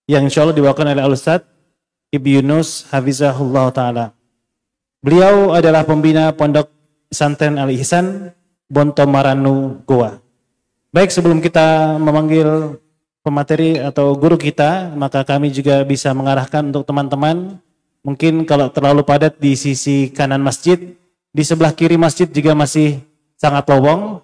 yang insya Allah dibawakan oleh Al-Ustadz Ibnu Yunus Hafizahullah Ta'ala. Beliau adalah pembina Pondok Pesantren Al-Ihsan, Bontomaranu, Goa. Baik, sebelum kita memanggil pemateri atau guru kita, maka kami juga bisa mengarahkan untuk teman-teman, mungkin kalau terlalu padat di sisi kanan masjid, di sebelah kiri masjid juga masih sangat lowong,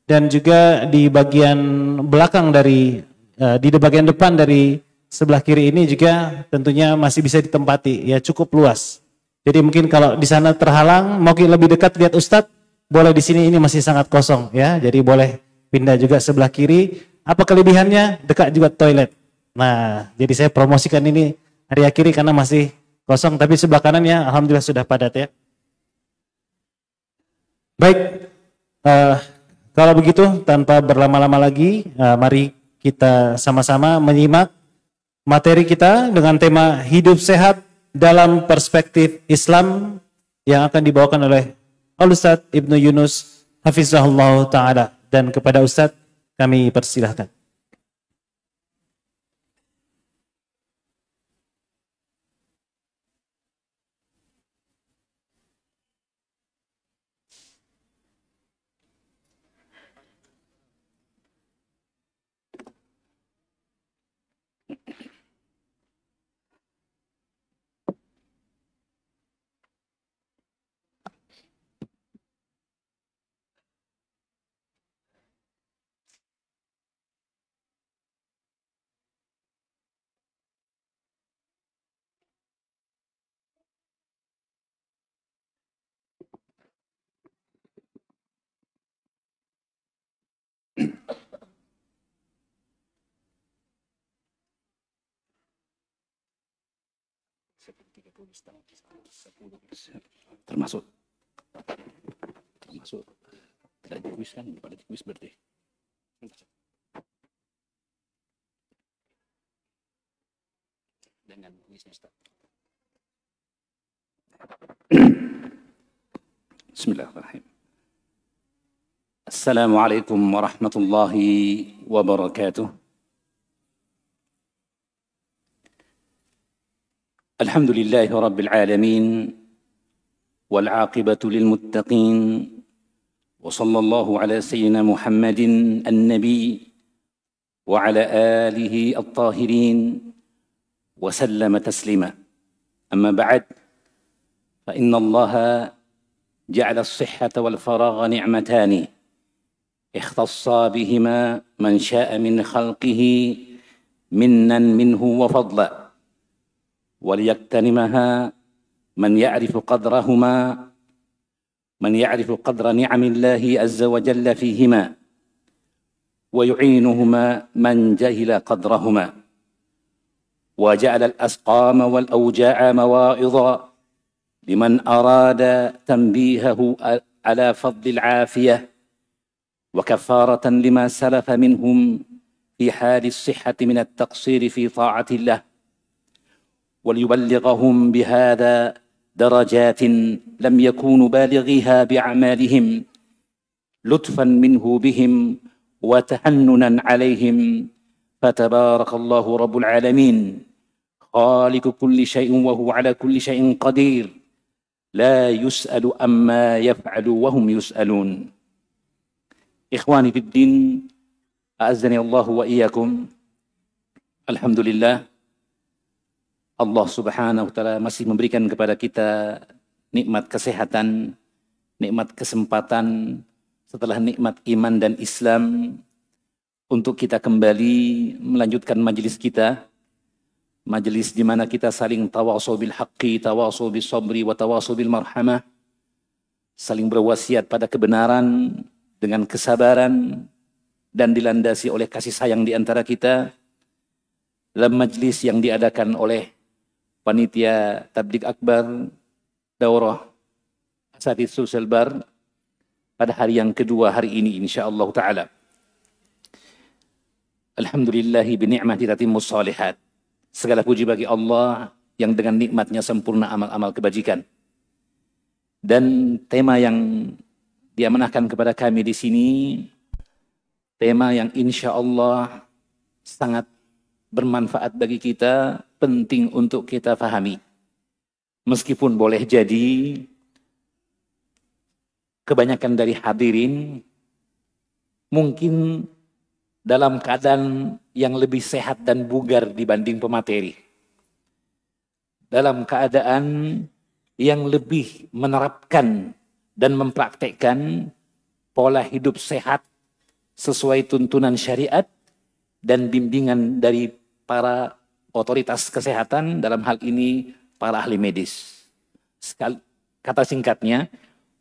dan juga di bagian belakang dari, di bagian depan dari sebelah kiri ini juga tentunya masih bisa ditempati, ya cukup luas. Jadi mungkin kalau di sana terhalang, mungkin lebih dekat lihat Ustadz, boleh di sini ini masih sangat kosong, ya. Jadi boleh pindah juga sebelah kiri. Apa kelebihannya? Dekat juga toilet. Nah, jadi saya promosikan ini area kiri karena masih kosong, tapi sebelah kanannya alhamdulillah sudah padat, ya. Baik, kalau begitu tanpa berlama-lama lagi, mari kita sama-sama menyimak materi kita dengan tema hidup sehat dalam perspektif Islam yang akan dibawakan oleh Al-Ustadz Ibnu Yunus Hafizahullah Ta'ala. Dan kepada Ustadz kami persilahkan. Termasuk tidak dikuis kan, pada dikuis berarti. Dengan kuisnya Ustaz. Bismillahirrahmanirrahim. Assalamualaikum warahmatullahi wabarakatuh. Alhamdulillahi rabbil alamin. والعاقبة للمتقين وصلى الله على سيدنا محمد النبي وعلى آله الطاهرين وسلم تسليما. أما بعد فإن الله جعل الصحة والفراغ نعمتان اختص بهما من شاء من خلقه منا منه وفضلا وليغتنمها من يعرف قدرهما من يعرف قدر نعم الله عز وجل فيهما ويعينهما من جهل قدرهما وجعل الأسقام والأوجاع مواعظ لمن أراد تنبيهه على فضل العافية وكفارة لما سلف منهم في حال الصحة من التقصير في طاعة الله وليبلغهم بهذا درجات لم يكونوا بالغيها بأعمالهم لطفا منه بهم وتحننا عليهم فتبارك الله رب العالمين خالق كل شيء وهو على كل شيء قدير لا يسأل أما يفعل وهم يسألون. إخواني في الدين أعزني الله وإياكم. Alhamdulillah, Allah Subhanahu wa Ta'ala masih memberikan kepada kita nikmat kesehatan, nikmat kesempatan setelah nikmat iman dan Islam untuk kita kembali melanjutkan majelis kita, majelis di mana kita saling tawasau bil haqqi, tawasau bis sabri wa tawasau bil marhamah, saling berwasiat pada kebenaran dengan kesabaran dan dilandasi oleh kasih sayang di antara kita dalam majelis yang diadakan oleh Panitia Tabligh Akbar Daurah Asatidz Sulselbar pada hari yang kedua hari ini insyaallah ta'ala. Alhamdulillahi bi ni'mati tatimmus shalihat. Segala puji bagi Allah yang dengan nikmatnya sempurna amal-amal kebajikan. Dan tema yang diamanahkan kepada kami di sini, tema yang insyaallah sangat bermanfaat bagi kita, penting untuk kita fahami. Meskipun boleh jadi kebanyakan dari hadirin mungkin dalam keadaan yang lebih sehat dan bugar dibanding pemateri. Dalam keadaan yang lebih menerapkan dan mempraktekkan pola hidup sehat sesuai tuntunan syariat dan bimbingan dari para otoritas kesehatan, dalam hal ini para ahli medis. Kata singkatnya,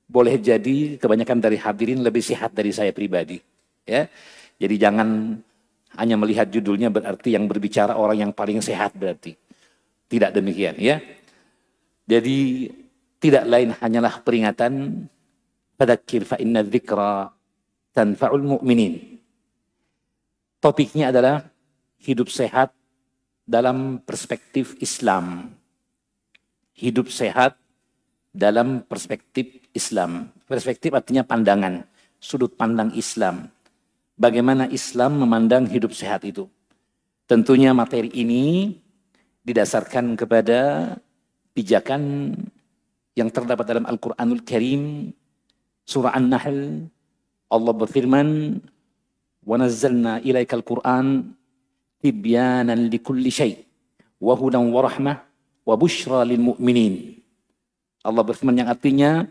boleh jadi kebanyakan dari hadirin lebih sehat dari saya pribadi. Ya, jadi jangan hanya melihat judulnya berarti yang berbicara orang yang paling sehat berarti. Tidak demikian ya. Jadi tidak lain hanyalah peringatan, fadzakir fa inna dzikra tanfa'ul mu'minin. Topiknya adalah hidup sehat dalam perspektif Islam. Hidup sehat dalam perspektif Islam. Perspektif artinya pandangan, sudut pandang Islam. Bagaimana Islam memandang hidup sehat itu. Tentunya materi ini didasarkan kepada pijakan yang terdapat dalam Al-Quranul Karim, surah An-Nahl. Allah berfirman, وَنَزَّلْنَا إِلَيْكَ الْقُرْآنَ تِبْيَانًا لِكُلِّ شَيْءٍ وَهُدًى وَرَحْمَةً وَبُشْرَى لِلْمُؤْمِنِينَ. Allah berfirman yang artinya,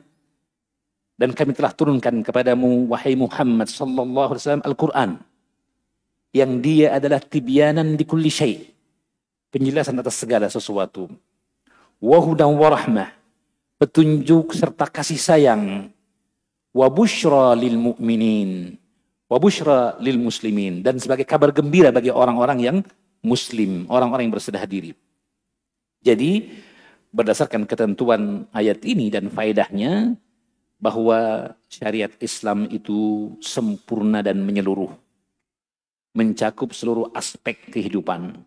dan kami telah turunkan kepadamu, wahai Muhammad sallallahu alaihi wasallam, Al-Quran, yang dia adalah tibyanan likulli syai', penjelasan atas segala sesuatu. Wahudan warahmah, petunjuk serta kasih sayang. Wabushra lil mu'minin, wabushra lil muslimin, dan sebagai kabar gembira bagi orang-orang yang muslim, orang-orang yang bersedekah diri. Jadi berdasarkan ketentuan ayat ini dan faedahnya, bahwa syariat Islam itu sempurna dan menyeluruh, mencakup seluruh aspek kehidupan,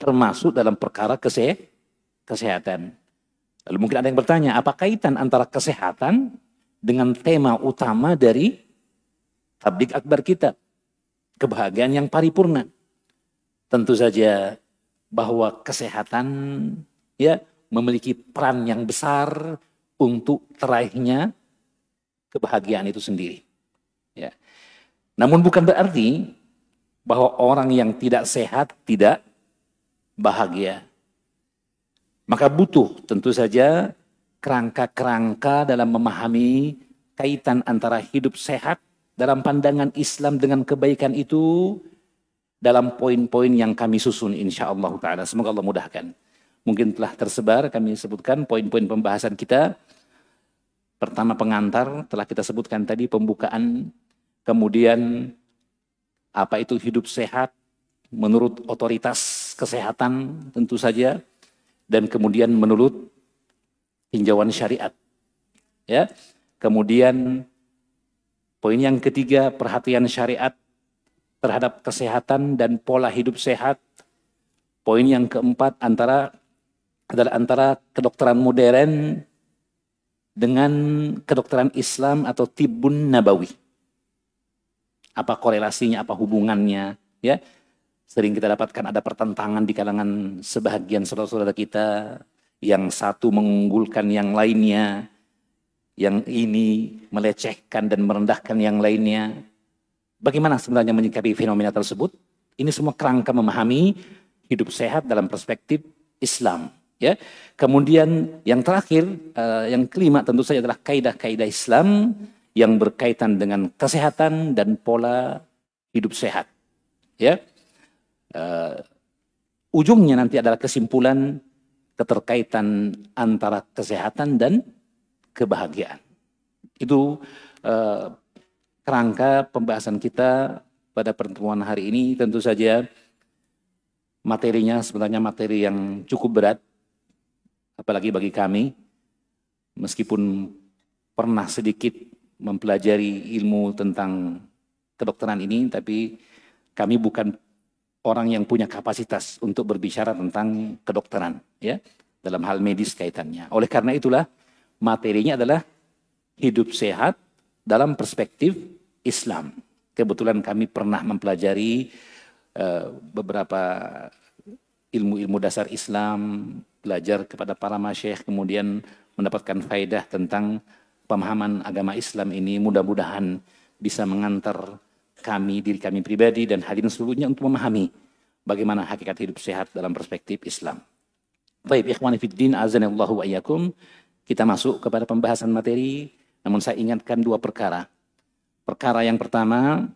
termasuk dalam perkara kesehatan. Lalu mungkin ada yang bertanya, apa kaitan antara kesehatan dengan tema utama dari tabligh akbar kita, kebahagiaan yang paripurna? Tentu saja bahwa kesehatan ya memiliki peran yang besar untuk teraihnya kebahagiaan itu sendiri. Ya. Namun bukan berarti bahwa orang yang tidak sehat tidak bahagia. Maka butuh tentu saja kerangka-kerangka dalam memahami kaitan antara hidup sehat dalam pandangan Islam dengan kebaikan itu dalam poin-poin yang kami susun insyaallah ta'ala. Semoga Allah mudahkan. Mungkin telah tersebar, kami sebutkan poin-poin pembahasan kita. Pertama pengantar, telah kita sebutkan tadi pembukaan. Kemudian apa itu hidup sehat menurut otoritas kesehatan tentu saja. Dan kemudian menurut tinjauan syariat. Ya. Kemudian poin yang ketiga, perhatian syariat terhadap kesehatan dan pola hidup sehat. Poin yang keempat adalah antara kedokteran modern dengan kedokteran Islam atau tibbun nabawi. Apa korelasinya, apa hubungannya, ya. Sering kita dapatkan ada pertentangan di kalangan sebahagian saudara-saudara kita, yang satu mengunggulkan yang lainnya, yang ini melecehkan dan merendahkan yang lainnya. Bagaimana sebenarnya menyikapi fenomena tersebut? Ini semua kerangka memahami hidup sehat dalam perspektif Islam. Ya. Kemudian yang terakhir, yang kelima tentu saja adalah kaidah-kaidah Islam yang berkaitan dengan kesehatan dan pola hidup sehat. Ya. Ujungnya nanti adalah kesimpulan keterkaitan antara kesehatan dan kebahagiaan. Itu kerangka pembahasan kita pada pertemuan hari ini. Tentu saja materinya sebenarnya materi yang cukup berat, apalagi bagi kami, meskipun pernah sedikit mempelajari ilmu tentang kedokteran ini, tapi kami bukan orang yang punya kapasitas untuk berbicara tentang kedokteran, ya, dalam hal medis kaitannya. Oleh karena itulah materinya adalah hidup sehat dalam perspektif Islam. Kebetulan kami pernah mempelajari beberapa ilmu-ilmu dasar Islam, belajar kepada para masyayikh, kemudian mendapatkan faedah tentang pemahaman agama Islam ini, mudah-mudahan bisa mengantar kami, diri kami pribadi dan hadirin seluruhnya untuk memahami bagaimana hakikat hidup sehat dalam perspektif Islam. Baik, ikhwani fiddin, azanillahu wa iyyakum. Kita masuk kepada pembahasan materi, namun saya ingatkan dua perkara. Perkara yang pertama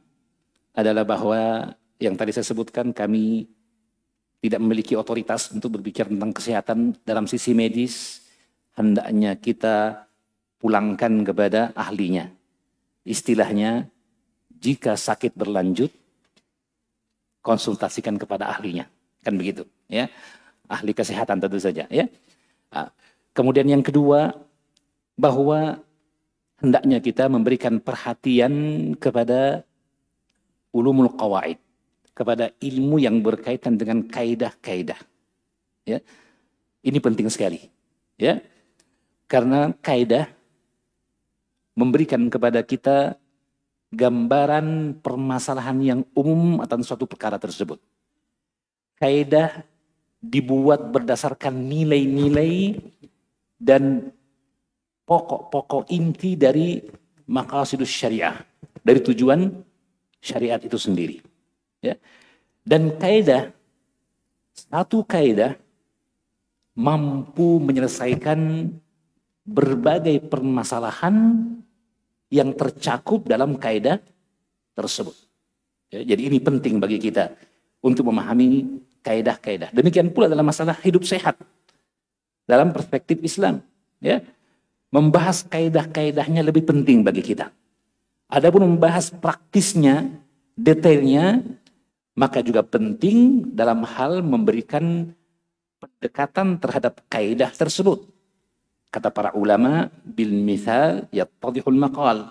adalah bahwa yang tadi saya sebutkan, kami tidak memiliki otoritas untuk berbicara tentang kesehatan dalam sisi medis. Hendaknya kita pulangkan kepada ahlinya. Istilahnya, jika sakit berlanjut, konsultasikan kepada ahlinya. Kan begitu, ya. Ahli kesehatan tentu saja, ya. Kemudian yang kedua, bahwa hendaknya kita memberikan perhatian kepada ulumul qawaid, kepada ilmu yang berkaitan dengan kaidah-kaidah. Ya. Ini penting sekali, ya. Karena kaidah memberikan kepada kita gambaran permasalahan yang umum atas suatu perkara tersebut. Kaidah dibuat berdasarkan nilai-nilai dan pokok-pokok inti dari maqasidus syariah, dari tujuan syariat itu sendiri. Ya. Dan kaidah, satu kaidah mampu menyelesaikan berbagai permasalahan yang tercakup dalam kaidah tersebut. Ya, jadi ini penting bagi kita untuk memahami kaidah-kaidah. Demikian pula dalam masalah hidup sehat dalam perspektif Islam. Ya, membahas kaidah-kaidahnya lebih penting bagi kita. Adapun membahas praktisnya, detailnya, maka juga penting dalam hal memberikan pendekatan terhadap kaidah tersebut. Kata para ulama, bil mithal yattadihul maqal.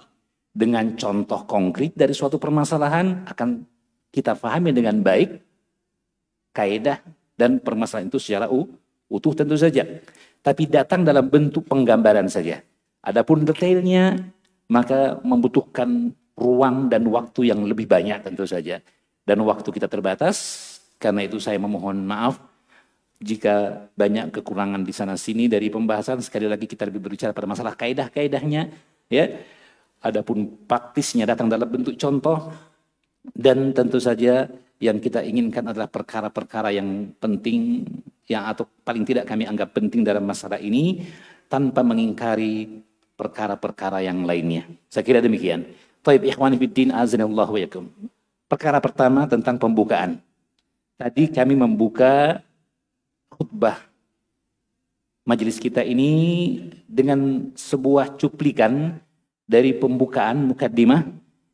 Dengan contoh konkret dari suatu permasalahan akan kita pahami dengan baik kaidah dan permasalahan itu secara utuh tentu saja. Tapi datang dalam bentuk penggambaran saja. Adapun detailnya maka membutuhkan ruang dan waktu yang lebih banyak tentu saja. Dan waktu kita terbatas, karena itu saya memohon maaf jika banyak kekurangan di sana sini dari pembahasan. Sekali lagi kita lebih berbicara pada masalah kaidah-kaidahnya, ya. Adapun praktisnya datang dalam bentuk contoh, dan tentu saja yang kita inginkan adalah perkara-perkara yang penting, yang atau paling tidak kami anggap penting dalam masalah ini, tanpa mengingkari perkara-perkara yang lainnya. Saya kira demikian. Taib ikhwani fiddin, azanillahu wa yakum. Perkara pertama tentang pembukaan. Tadi kami membuka khutbah majelis kita ini dengan sebuah cuplikan dari pembukaan mukaddimah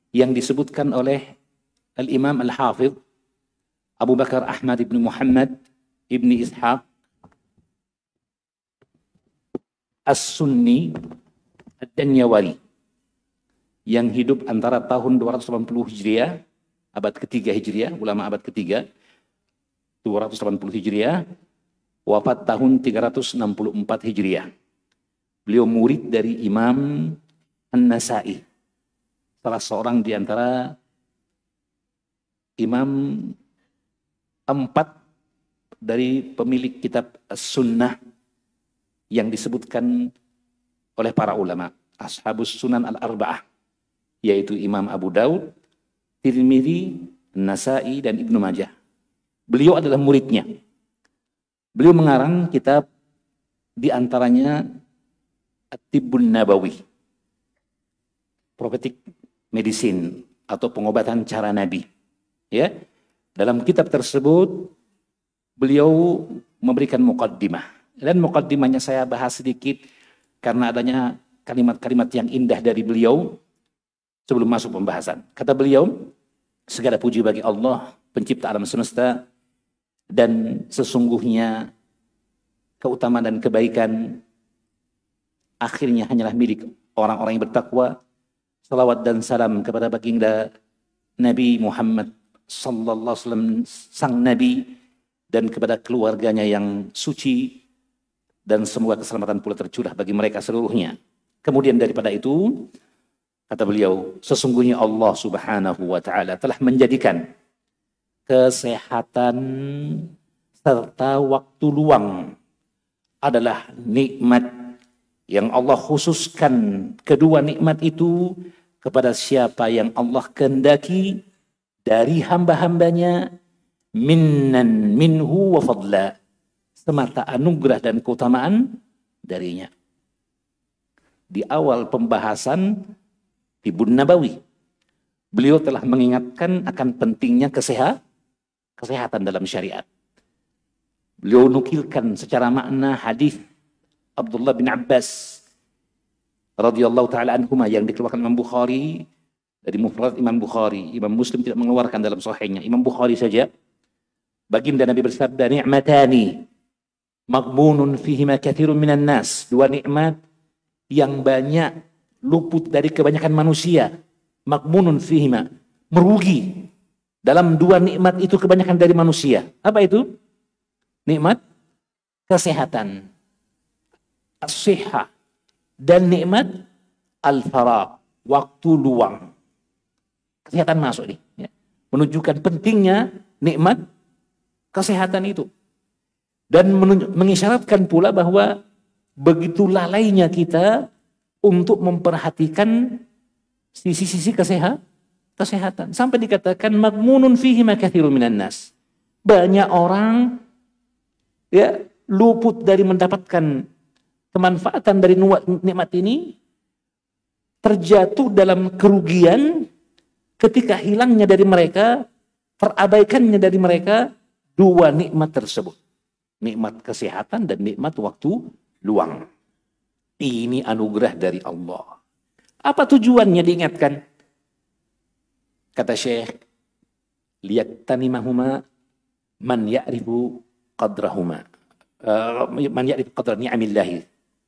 yang disebutkan oleh Al-Imam Al-Hafidh Abu Bakar Ahmad ibn Muhammad ibn Ishaq As-Sunni Ad-Danyawari yang hidup antara tahun 280 Hijriah, abad ketiga Hijriah, ulama abad ketiga, 280 Hijriah, wafat tahun 364 Hijriah. Beliau murid dari Imam An-Nasai, salah seorang di antara imam 4 dari pemilik kitab As-Sunnah yang disebutkan oleh para ulama, Ashabus Sunan Al-Arba'ah, yaitu Imam Abu Daud, Tirmidzi, Nasai, dan Ibnu Majah. Beliau adalah muridnya. Beliau mengarang kitab di antaranya At-Tibbun Nabawi, prophetic medicine atau pengobatan cara Nabi. Ya, dalam kitab tersebut beliau memberikan muqaddimah, dan muqaddimahnya saya bahas sedikit karena adanya kalimat-kalimat yang indah dari beliau sebelum masuk pembahasan. Kata beliau, segala puji bagi Allah, pencipta alam semesta, dan sesungguhnya keutamaan dan kebaikan akhirnya hanyalah milik orang-orang yang bertakwa. Salawat dan salam kepada baginda Nabi Muhammad sallallahu alaihi wasallam, sang Nabi, dan kepada keluarganya yang suci, dan semoga keselamatan pula tercurah bagi mereka seluruhnya. Kemudian daripada itu, kata beliau, sesungguhnya Allah Subhanahu wa taala telah menjadikan kesehatan serta waktu luang adalah nikmat yang Allah khususkan. Kedua nikmat itu kepada siapa yang Allah kehendaki dari hamba-hambanya, minnan minhu wa fadla, semata anugerah dan keutamaan darinya. Di awal pembahasan Tibun Nabawi, beliau telah mengingatkan akan pentingnya kesehatan dalam syariat. Beliau nukilkan secara makna hadis Abdullah bin Abbas radhiyallahu taala anhuma yang dikeluarkan Imam Bukhari dari Mufrad Imam Bukhari. Imam Muslim tidak mengeluarkan dalam sahihnya. Imam Bukhari saja, baginda Nabi bersabda, ni'matani maghbunun fihima katsirun minan nas. Dua nikmat yang banyak luput dari kebanyakan manusia. Maghbunun fihima, merugi dalam dua nikmat itu kebanyakan dari manusia. Apa itu? Nikmat kesehatan, as-sihah, dan nikmat al-faragh, waktu luang. Kesehatan masuk nih, ya. Menunjukkan pentingnya nikmat kesehatan itu. Dan mengisyaratkan pula bahwa begitu lalainya kita untuk memperhatikan sisi-sisi kesehatan. Sampai dikatakan maghmunun fihi ma katsirun minan nas. Banyak orang ya luput dari mendapatkan kemanfaatan dari nikmat ini, terjatuh dalam kerugian ketika hilangnya dari mereka, terabaikannya dari mereka dua nikmat tersebut. Nikmat kesehatan dan nikmat waktu luang. Ini anugerah dari Allah. Apa tujuannya diingatkan? Kata Syekh, liyaktanimahuma man ya'rifu qadrahuma. Man ya'rifu qadra ni'amillahi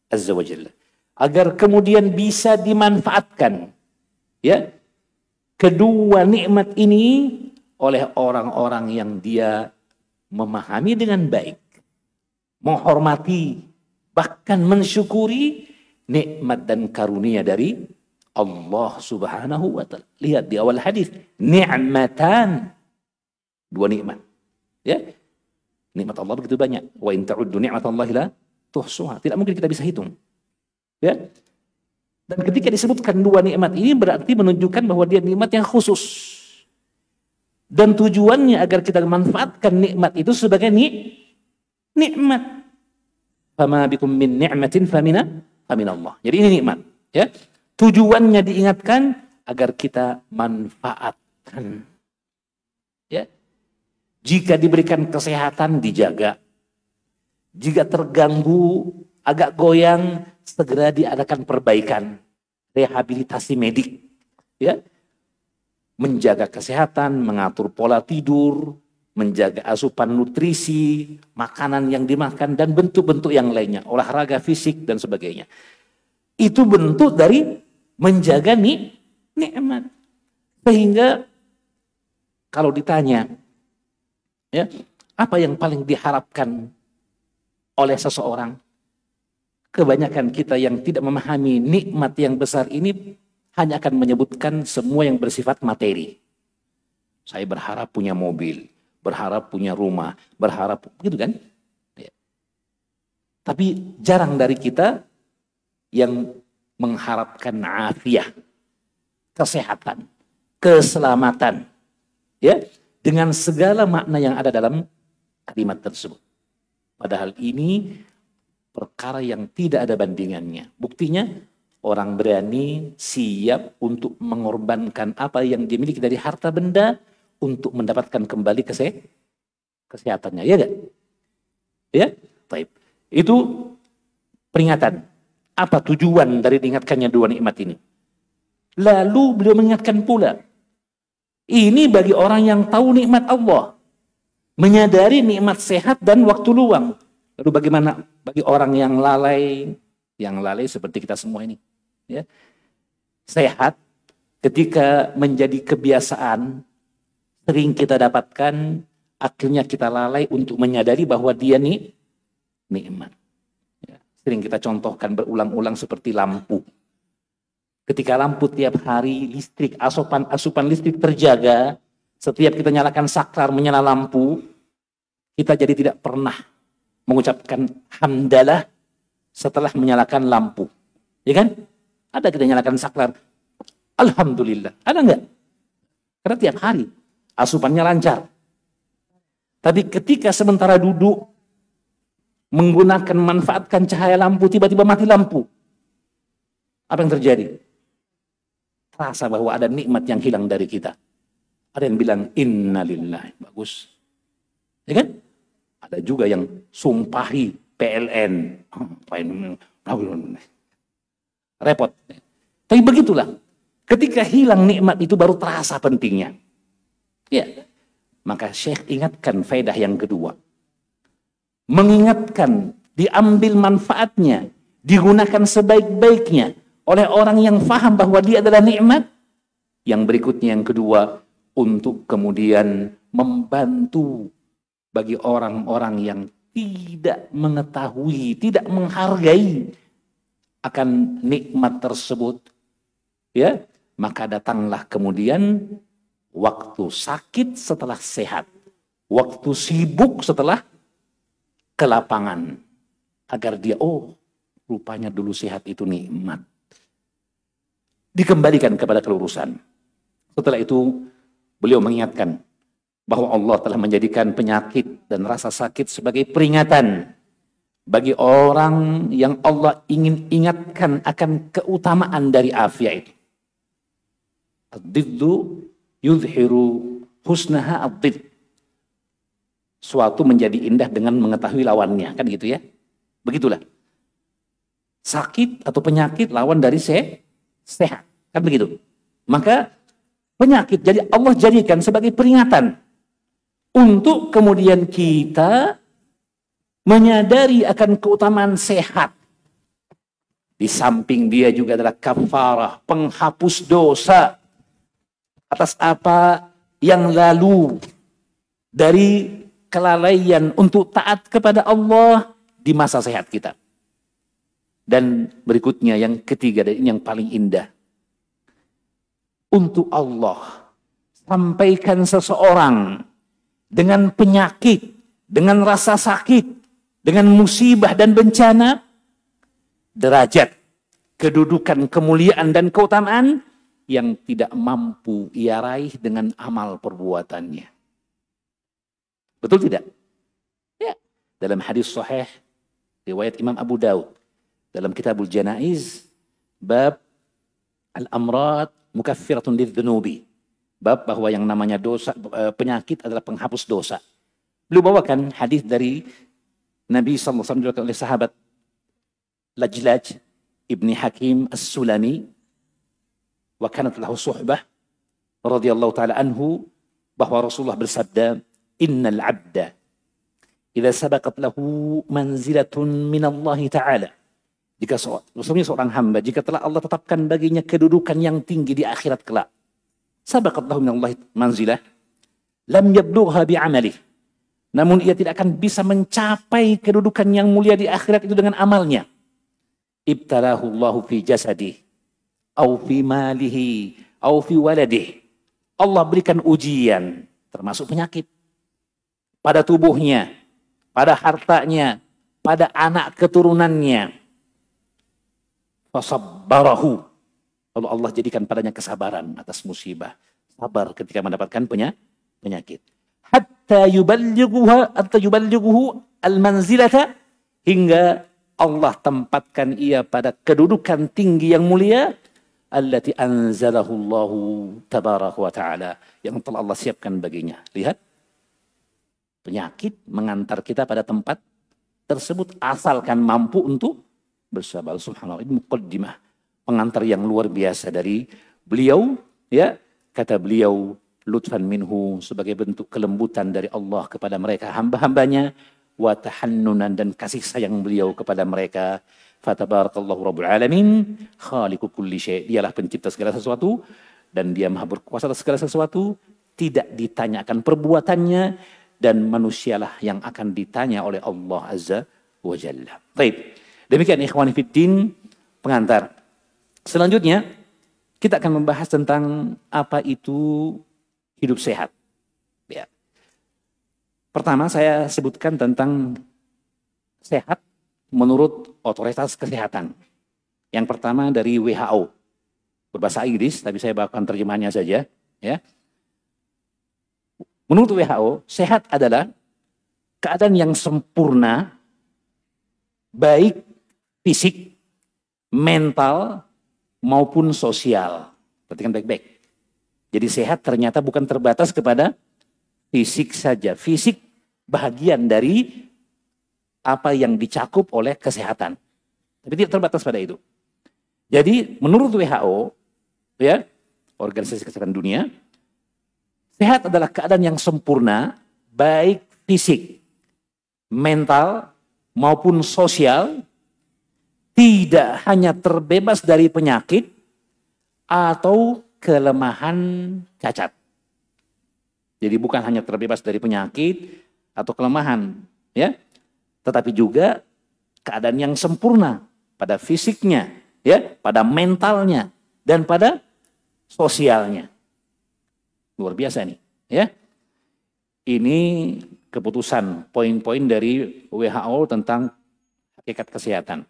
azza wa jalla. Agar kemudian bisa dimanfaatkan ya kedua nikmat ini oleh orang-orang yang dia memahami dengan baik, menghormati, bahkan mensyukuri nikmat dan karunia dari Allah Subhanahu wa ta'ala. Lihat di awal hadis, ni'matan, dua nikmat. Ya. Nikmat Allah begitu banyak. Wa in ta'uddu ni'matallahi la tuhsuha. Tidak mungkin kita bisa hitung. Ya. Dan ketika disebutkan dua nikmat ini berarti menunjukkan bahwa dia nikmat yang khusus. Dan tujuannya agar kita manfaatkan nikmat itu sebagai nikmat. Fama bikum min ni'matin faminallah. Jadi ini nikmat, ya. Tujuannya diingatkan agar kita manfaatkan. Ya. Jika diberikan kesehatan dijaga. Jika terganggu, agak goyang, segera diadakan perbaikan, rehabilitasi medik, ya. Menjaga kesehatan, mengatur pola tidur, menjaga asupan nutrisi, makanan yang dimakan, dan bentuk-bentuk yang lainnya, olahraga fisik dan sebagainya. Itu bentuk dari menjaga nikmat. Sehingga kalau ditanya, ya, apa yang paling diharapkan oleh seseorang? Kebanyakan kita yang tidak memahami nikmat yang besar ini hanya akan menyebutkan semua yang bersifat materi. Saya berharap punya mobil, berharap punya rumah, berharap, gitu kan? Ya. Tapi jarang dari kita yang mengharapkan afiah, kesehatan, keselamatan, ya, dengan segala makna yang ada dalam kalimat tersebut. Padahal ini perkara yang tidak ada bandingannya. Buktinya orang berani siap untuk mengorbankan apa yang dimiliki dari harta benda untuk mendapatkan kembali kesehatannya, ya enggak? Ya, baik. Itu peringatan. Apa tujuan dari diingatkannya dua nikmat ini? Lalu beliau mengingatkan pula, ini bagi orang yang tahu nikmat Allah, menyadari nikmat sehat dan waktu luang. Lalu bagaimana bagi orang yang lalai seperti kita semua ini? Ya. Sehat ketika menjadi kebiasaan, sering kita dapatkan, akhirnya kita lalai untuk menyadari bahwa dia nikmat. Sering kita contohkan berulang-ulang seperti lampu. Ketika lampu tiap hari listrik, asupan listrik terjaga, setiap kita nyalakan saklar menyala lampu, kita jadi tidak pernah mengucapkan hamdalah setelah menyalakan lampu. Ya kan? Ada kita nyalakan saklar. Alhamdulillah. Ada enggak? Karena tiap hari asupannya lancar. Tapi ketika sementara duduk menggunakan manfaatkan cahaya lampu, tiba-tiba mati lampu. Apa yang terjadi? Rasa bahwa ada nikmat yang hilang dari kita. Ada yang bilang innalillahi. Bagus. Ya kan? Ada juga yang sumpahi PLN. Repot. Tapi begitulah. Ketika hilang nikmat itu baru terasa pentingnya. Ya. Maka Syekh ingatkan faedah yang kedua. Mengingatkan, diambil manfaatnya, digunakan sebaik-baiknya oleh orang yang faham bahwa dia adalah nikmat. Yang berikutnya yang kedua, untuk kemudian membantu bagi orang-orang yang tidak mengetahui, tidak menghargai akan nikmat tersebut. Ya, maka datanglah kemudian waktu sakit setelah sehat, waktu sibuk setelah ke lapangan, agar dia, oh rupanya dulu sehat itu nikmat. Dikembalikan kepada kelurusan. Setelah itu beliau mengingatkan bahwa Allah telah menjadikan penyakit dan rasa sakit sebagai peringatan bagi orang yang Allah ingin ingatkan akan keutamaan dari afiat itu. Ad-diddu yudhiru husnaha ad-didd. Suatu menjadi indah dengan mengetahui lawannya, kan gitu ya. Begitulah. Sakit atau penyakit lawan dari sehat, kan begitu. Maka penyakit jadi Allah jadikan sebagai peringatan untuk kemudian kita menyadari akan keutamaan sehat. Di samping dia juga adalah kafarah, penghapus dosa atas apa yang lalu dari kelalaian untuk taat kepada Allah di masa sehat kita. Dan berikutnya yang ketiga dan ini yang paling indah. Untuk Allah sampaikan seseorang dengan penyakit, dengan rasa sakit, dengan musibah dan bencana, derajat, kedudukan, kemuliaan dan keutamaan yang tidak mampu ia raih dengan amal perbuatannya. Betul tidak? Ya. Dalam hadis sahih riwayat Imam Abu Daud dalam Kitabul Janaiz bab al-amrad mukaffiratun lidzunubi, bab bahwa yang namanya dosa, penyakit adalah penghapus dosa. Beliau bawakan hadis dari Nabi sallallahu alaihi wasallam oleh sahabat Lajlaj ibni Hakim As-Sulami wa kanat lahu suhbah radhiyallahu taala anhu, bahwa Rasulullah bersabda, innal abda idza sabaqat lahu manzilatun minallahi ta'ala, jika seorang hamba, jika telah Allah tetapkan baginya kedudukan yang tinggi di akhirat kelak, sabaqat lahu minallahi manzilah lam yablugha bi'amalih, namun ia tidak akan bisa mencapai kedudukan yang mulia di akhirat itu dengan amalnya. Ibtalahu Allahu fi jasadihi au fi malihi au fi waladihi, Allah berikan ujian termasuk penyakit pada tubuhnya, pada hartanya, pada anak keturunannya. Fasabbarahu, lalu Allah jadikan padanya kesabaran atas musibah, sabar ketika mendapatkan penyakit. Hatta yuballighuhu al-manzilata, hingga Allah tempatkan ia pada kedudukan tinggi yang mulia, allati anzalahu Allahu tabaraka wa ta'ala, yang telah Allah siapkan baginya. Lihat, penyakit mengantar kita pada tempat tersebut asalkan mampu untuk bersabar. Subhanallah, ini muqaddimah, pengantar yang luar biasa dari beliau, ya. Kata beliau, lutfan minhu, sebagai bentuk kelembutan dari Allah kepada mereka hamba-hambanya, wa tahannunan, dan kasih sayang beliau kepada mereka. Fatabarakallahu rabbul alamin, khaliqu kulli syai', dialah pencipta segala sesuatu dan dia maha berkuasa atas segala sesuatu, tidak ditanyakan perbuatannya, dan manusialah yang akan ditanya oleh Allah Azza wa Jalla. Baik, demikian ikhwani fiddin pengantar. Selanjutnya kita akan membahas tentang apa itu hidup sehat. Ya. Pertama saya sebutkan tentang sehat menurut otoritas kesehatan. Yang pertama dari WHO. Berbahasa Inggris, tapi saya bawakan terjemahannya saja. Ya. Menurut WHO, sehat adalah keadaan yang sempurna, baik fisik, mental, maupun sosial. Perhatikan baik-baik. Jadi sehat ternyata bukan terbatas kepada fisik saja. Fisik bahagian dari apa yang dicakup oleh kesehatan. Tapi tidak terbatas pada itu. Jadi menurut WHO, ya, Organisasi Kesehatan Dunia, sehat adalah keadaan yang sempurna, baik fisik, mental, maupun sosial, tidak hanya terbebas dari penyakit atau kelemahan cacat. Jadi bukan hanya terbebas dari penyakit atau kelemahan, ya, tetapi juga keadaan yang sempurna pada fisiknya, ya, pada mentalnya, dan pada sosialnya. Luar biasa nih, ya. Ini keputusan poin-poin dari WHO tentang hakikat kesehatan.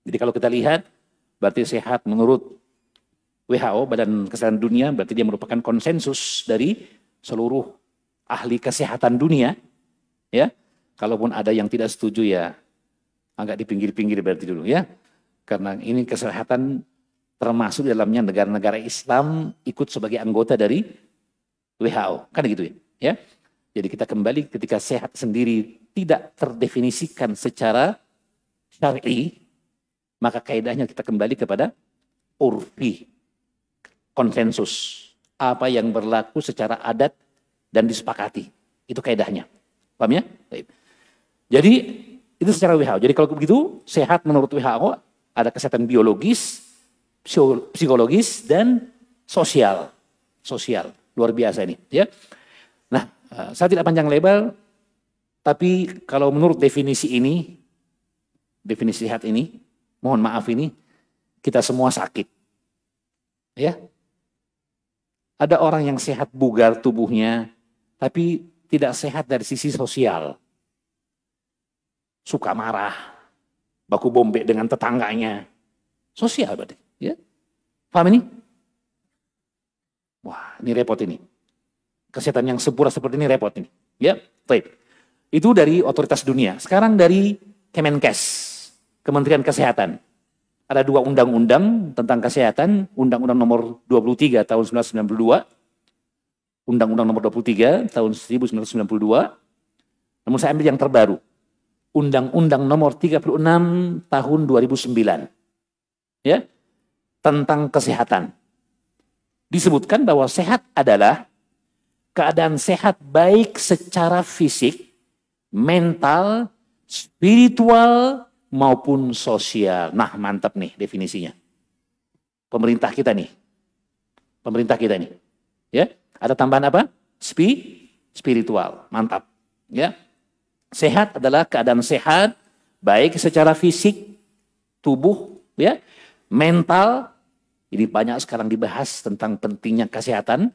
Jadi kalau kita lihat, berarti sehat menurut WHO, Badan Kesehatan Dunia, berarti dia merupakan konsensus dari seluruh ahli kesehatan dunia. Ya, kalaupun ada yang tidak setuju ya agak di pinggir-pinggir berarti dulu ya. Karena ini kesehatan termasuk di dalamnya negara-negara Islam ikut sebagai anggota dari WHO. Kan gitu ya. Ya. Jadi kita kembali ketika sehat sendiri tidak terdefinisikan secara syar'i, maka kaidahnya kita kembali kepada urfi, konsensus, apa yang berlaku secara adat dan disepakati. Itu kaidahnya. Paham ya? Baik. Jadi itu secara WHO. Jadi kalau begitu, sehat menurut WHO ada kesehatan biologis, psikologis, dan sosial. Sosial. Luar biasa ini. Ya. Nah, saya tidak panjang lebar, tapi kalau menurut definisi ini, definisi sehat ini, mohon maaf ini, kita semua sakit. Ya. Ada orang yang sehat bugar tubuhnya, tapi tidak sehat dari sisi sosial. Suka marah, baku bombek dengan tetangganya. Sosial berarti. Ya. Paham ini? Wah, ini repot ini. Kesehatan yang sempurna seperti ini repot ini. Ya, baik. Itu dari otoritas dunia. Sekarang dari Kemenkes. Kementerian Kesehatan. Ada 2 undang-undang tentang kesehatan, Undang-Undang Nomor 23 tahun 1992, Undang-Undang Nomor 23 tahun 1992. Namun saya ambil yang terbaru, Undang-Undang Nomor 36 tahun 2009. Ya, tentang kesehatan. Disebutkan bahwa sehat adalah keadaan sehat baik secara fisik, mental, spiritual, maupun sosial. Nah, mantap nih definisinya. Pemerintah kita nih. Ya, ada tambahan apa? Spiritual. Mantap. Ya. Sehat adalah keadaan sehat baik secara fisik, tubuh, ya, mental. Ini banyak sekarang dibahas tentang pentingnya kesehatan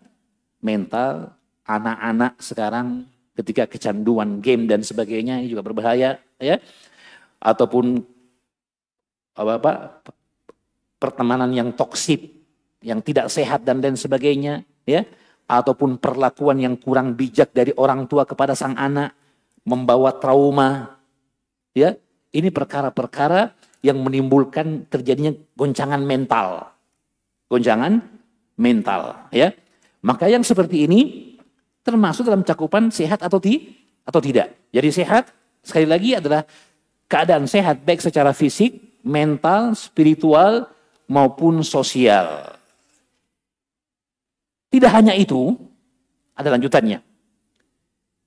mental. Anak-anak sekarang ketika kecanduan game dan sebagainya ini juga berbahaya, ya. Ataupun pertemanan yang toksik, yang tidak sehat dan lain sebagainya, ya, ataupun perlakuan yang kurang bijak dari orang tua kepada sang anak membawa trauma, ya. Ini perkara-perkara yang menimbulkan terjadinya goncangan mental, ya. Maka yang seperti ini termasuk dalam cakupan sehat atau tidak. Jadi sehat sekali lagi adalah keadaan sehat baik secara fisik, mental, spiritual, maupun sosial. Tidak hanya itu, ada lanjutannya.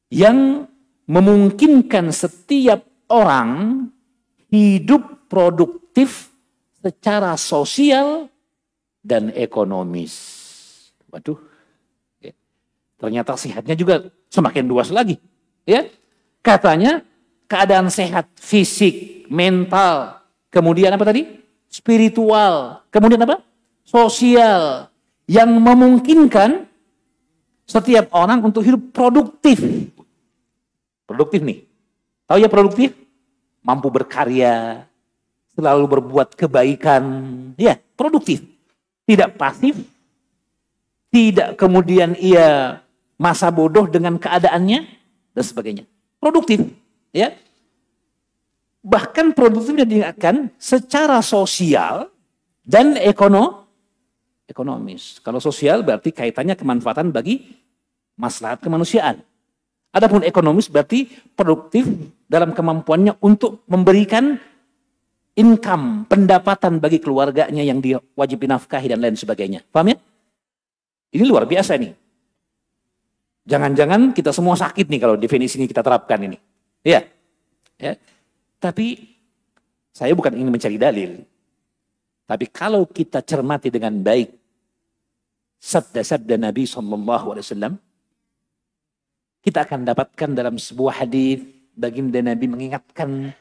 Yang memungkinkan setiap orang hidup produktif secara sosial dan ekonomis. Waduh, ya. Ternyata sehatnya juga semakin luas lagi. Ya, katanya keadaan sehat fisik, mental, kemudian apa tadi? Spiritual, kemudian apa? Sosial, yang memungkinkan setiap orang untuk hidup produktif Produktif nih. Tahu ya produktif? Mampu berkarya, selalu berbuat kebaikan. Ya, produktif. Tidak pasif, tidak kemudian ia masa bodoh dengan keadaannya, dan sebagainya. Produktif. Ya. Bahkan produktifnya diingatkan secara sosial dan ekonomis. Kalau sosial berarti kaitannya kemanfaatan bagi maslahat kemanusiaan. Adapun ekonomis berarti produktif dalam kemampuannya untuk memberikan income, pendapatan bagi keluarganya yang diwajib dinafkahi dan lain sebagainya. Paham ya? Ini luar biasa nih. Jangan-jangan kita semua sakit nih kalau definisi ini kita terapkan ini. Ya. Ya. Tapi saya bukan ingin mencari dalil. Tapi kalau kita cermati dengan baik sabda-sabda Nabi SAW, kita akan dapatkan dalam sebuah hadis baginda Nabi mengingatkan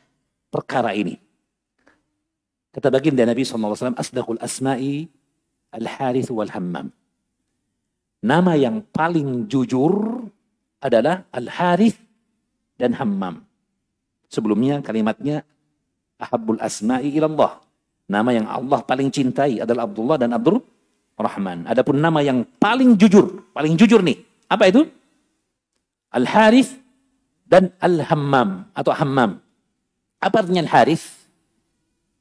perkara ini. Kata baginda Nabi SAW, asdaqul asma'i al-harith wal-hammam. Nama yang paling jujur adalah al-harith dan hammam. Sebelumnya kalimatnya ahabbul asma'i ilallah. Nama yang Allah paling cintai adalah Abdullah dan Abdur Rahman. Adapun nama yang paling jujur nih. Apa itu? Al-Harith dan Al-Hammam atau Hammam. Apa artinya Al-Harith?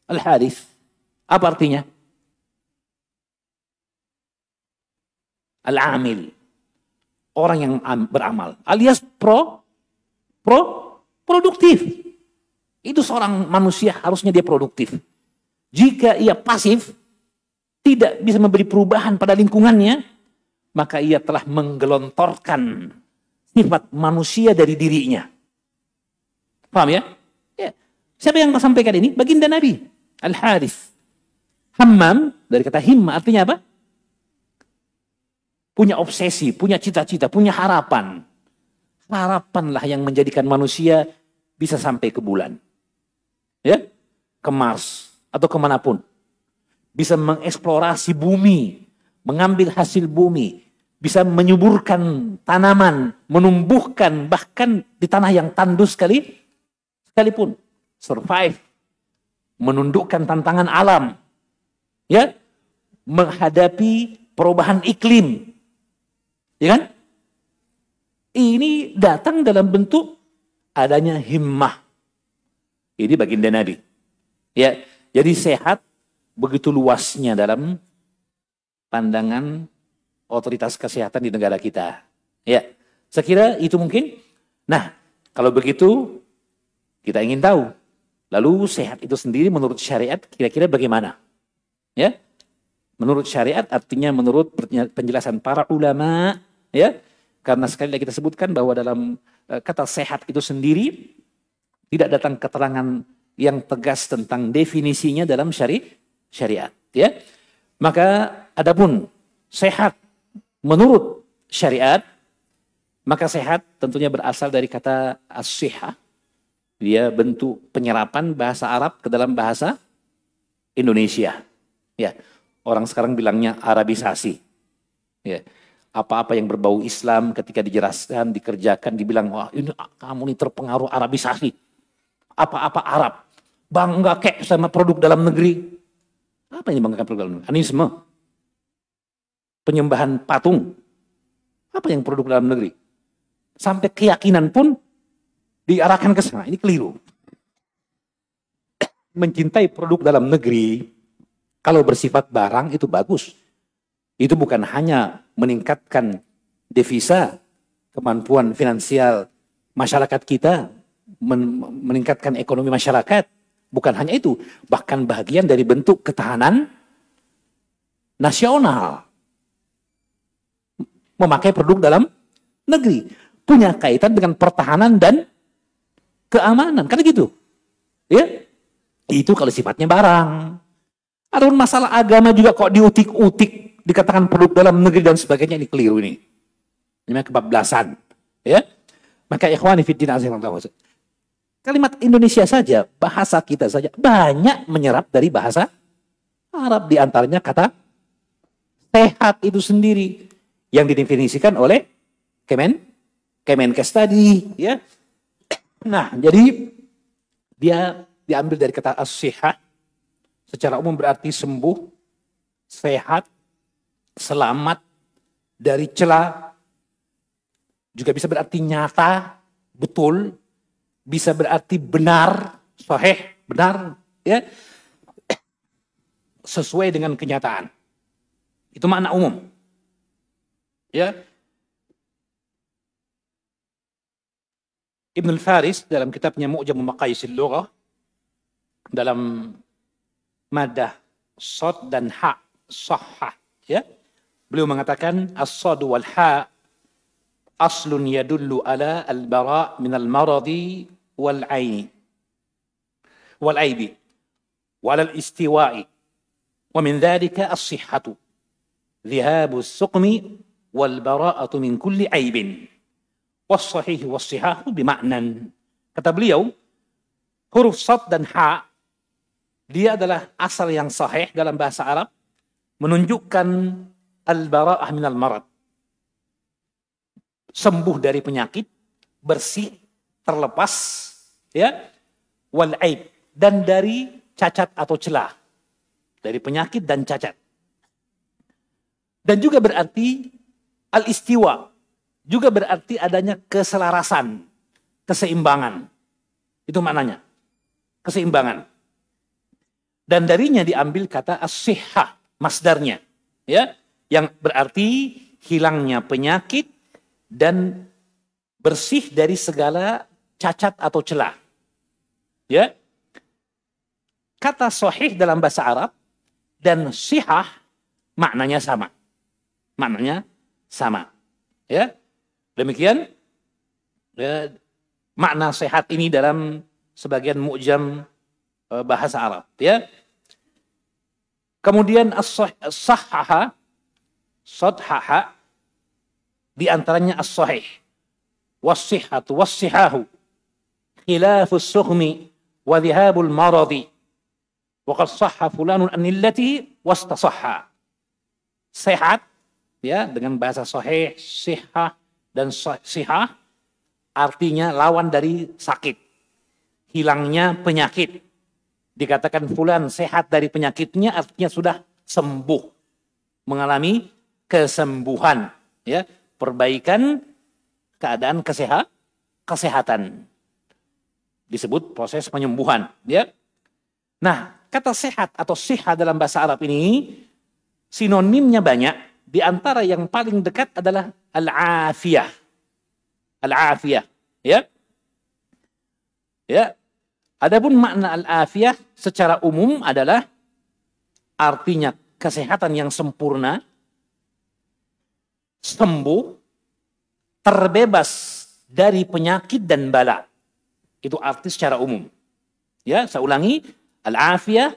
Al-Harith. Apa artinya? Al-Amil. Orang yang beramal. Alias produktif. Itu seorang manusia harusnya dia produktif. Jika ia pasif, tidak bisa memberi perubahan pada lingkungannya, maka ia telah menggelontorkan sifat manusia dari dirinya. Paham ya? Ya. Siapa yang sampaikan ini? Baginda Nabi. Al-Harith. Hammam, dari kata himma, artinya apa? Punya obsesi, punya cita-cita, punya harapan. Harapanlah yang menjadikan manusia bisa sampai ke bulan. Ya? Ke Mars, atau kemanapun. Bisa mengeksplorasi bumi, mengambil hasil bumi, bisa menyuburkan tanaman, menumbuhkan bahkan di tanah yang tandus sekalipun. Survive. Menundukkan tantangan alam. Ya. Menghadapi perubahan iklim. Ya kan? Ini datang dalam bentuk adanya himmah. Ini baginda Nabi. Ya. Jadi sehat begitu luasnya dalam pandangan otoritas kesehatan di negara kita. Ya, saya kira itu mungkin. Nah, kalau begitu kita ingin tahu. Lalu sehat itu sendiri menurut syariat kira-kira bagaimana? Ya, menurut syariat artinya menurut penjelasan para ulama. Ya, karena sekali lagi kita sebutkan bahwa dalam kata sehat itu sendiri tidak datang keterangan yang tegas tentang definisinya dalam syariat. Ya, maka adapun sehat menurut syariat, maka sehat tentunya berasal dari kata as-sihah. Dia bentuk penyerapan bahasa Arab ke dalam bahasa Indonesia. Ya, orang sekarang bilangnya Arabisasi. Ya, apa-apa yang berbau Islam ketika dijelaskan, dikerjakan, dibilang, wah ini kamu ini terpengaruh Arabisasi. Apa-apa Arab. Bangga kek sama produk dalam negeri. Apa yang dibanggakan produk dalam negeri? Anisme. Penyembahan patung. Apa yang produk dalam negeri? Sampai keyakinan pun diarahkan ke sana. Ini keliru. Mencintai produk dalam negeri, kalau bersifat barang itu bagus. Itu bukan hanya meningkatkan devisa, kemampuan finansial masyarakat kita, meningkatkan ekonomi masyarakat. Bukan hanya itu, bahkan bagian dari bentuk ketahanan nasional. Memakai produk dalam negeri. Punya kaitan dengan pertahanan dan keamanan. Kan gitu. Ya? Itu kalau sifatnya barang. Adapun masalah agama juga kok diutik-utik. Dikatakan produk dalam negeri dan sebagainya. Ini keliru ini. Ini kebablasan. Ya? Maka ikhwani fiddin azimullah. Kalimat Indonesia saja, bahasa kita saja, banyak menyerap dari bahasa Arab. Di antaranya kata sehat itu sendiri. Yang didefinisikan oleh Kemenkes tadi. Ya. Nah, jadi dia diambil dari kata as-sihah, secara umum berarti sembuh, sehat, selamat dari celah, juga bisa berarti nyata, betul, bisa berarti benar, sahih, benar, ya, sesuai dengan kenyataan. Itu makna umum. Ya. Ibn al-Faris dalam kitabnya Mu'jam Maqayisil Lughah, dalam madah sod dan ha, sahha, ya. Beliau mengatakan as-sad wal ha aslun yadullu ala al-bara' min al-maradi wal aini wal aibi wal istiwa'i wa min dhalika as-sihhatu dhihabu as-suqmi wal bara'atu min kulli aibin was-sahih was-sihahu bima'nan. Kata beliau, huruf sad dan ha dia adalah asal yang sahih dalam bahasa Arab, menunjukkan al-bara'ah minal marad, sembuh dari penyakit, bersih, terlepas, ya, wal aib, dan dari cacat atau celah, dari penyakit dan cacat. Dan juga berarti al-istiwa, juga berarti adanya keselarasan, keseimbangan. Itu maknanya, keseimbangan. Dan darinya diambil kata as-sihhah, masdarnya, ya, yang berarti hilangnya penyakit dan bersih dari segala cacat atau celah. Ya. Kata sahih dalam bahasa Arab dan sihah maknanya sama. Maknanya sama. Ya. Demikian ya, makna sehat ini dalam sebagian mu'jam bahasa Arab, ya. Kemudian as-sahhaha, sadhaha, di antaranya as-sahih, was-sihhatu was-sihahu, khilafus sughmi wa dhihabul maradi, wa qad sahha fulanun an illatihi wastasahha. Sehat, ya, dengan bahasa sahih, sihah dan sihah artinya lawan dari sakit, hilangnya penyakit. Dikatakan fulan sehat dari penyakitnya artinya sudah sembuh, mengalami kesembuhan, ya, perbaikan keadaan kesehatan. Disebut proses penyembuhan, ya. Nah, kata sehat atau sihah dalam bahasa Arab ini sinonimnya banyak. Di antara yang paling dekat adalah al-afiyah. Al-afiyah, ya. Ya. Adapun makna al-afiyah secara umum adalah artinya kesehatan yang sempurna, sembuh, terbebas dari penyakit dan bala. Itu arti secara umum. Ya, saya ulangi, al-afiyah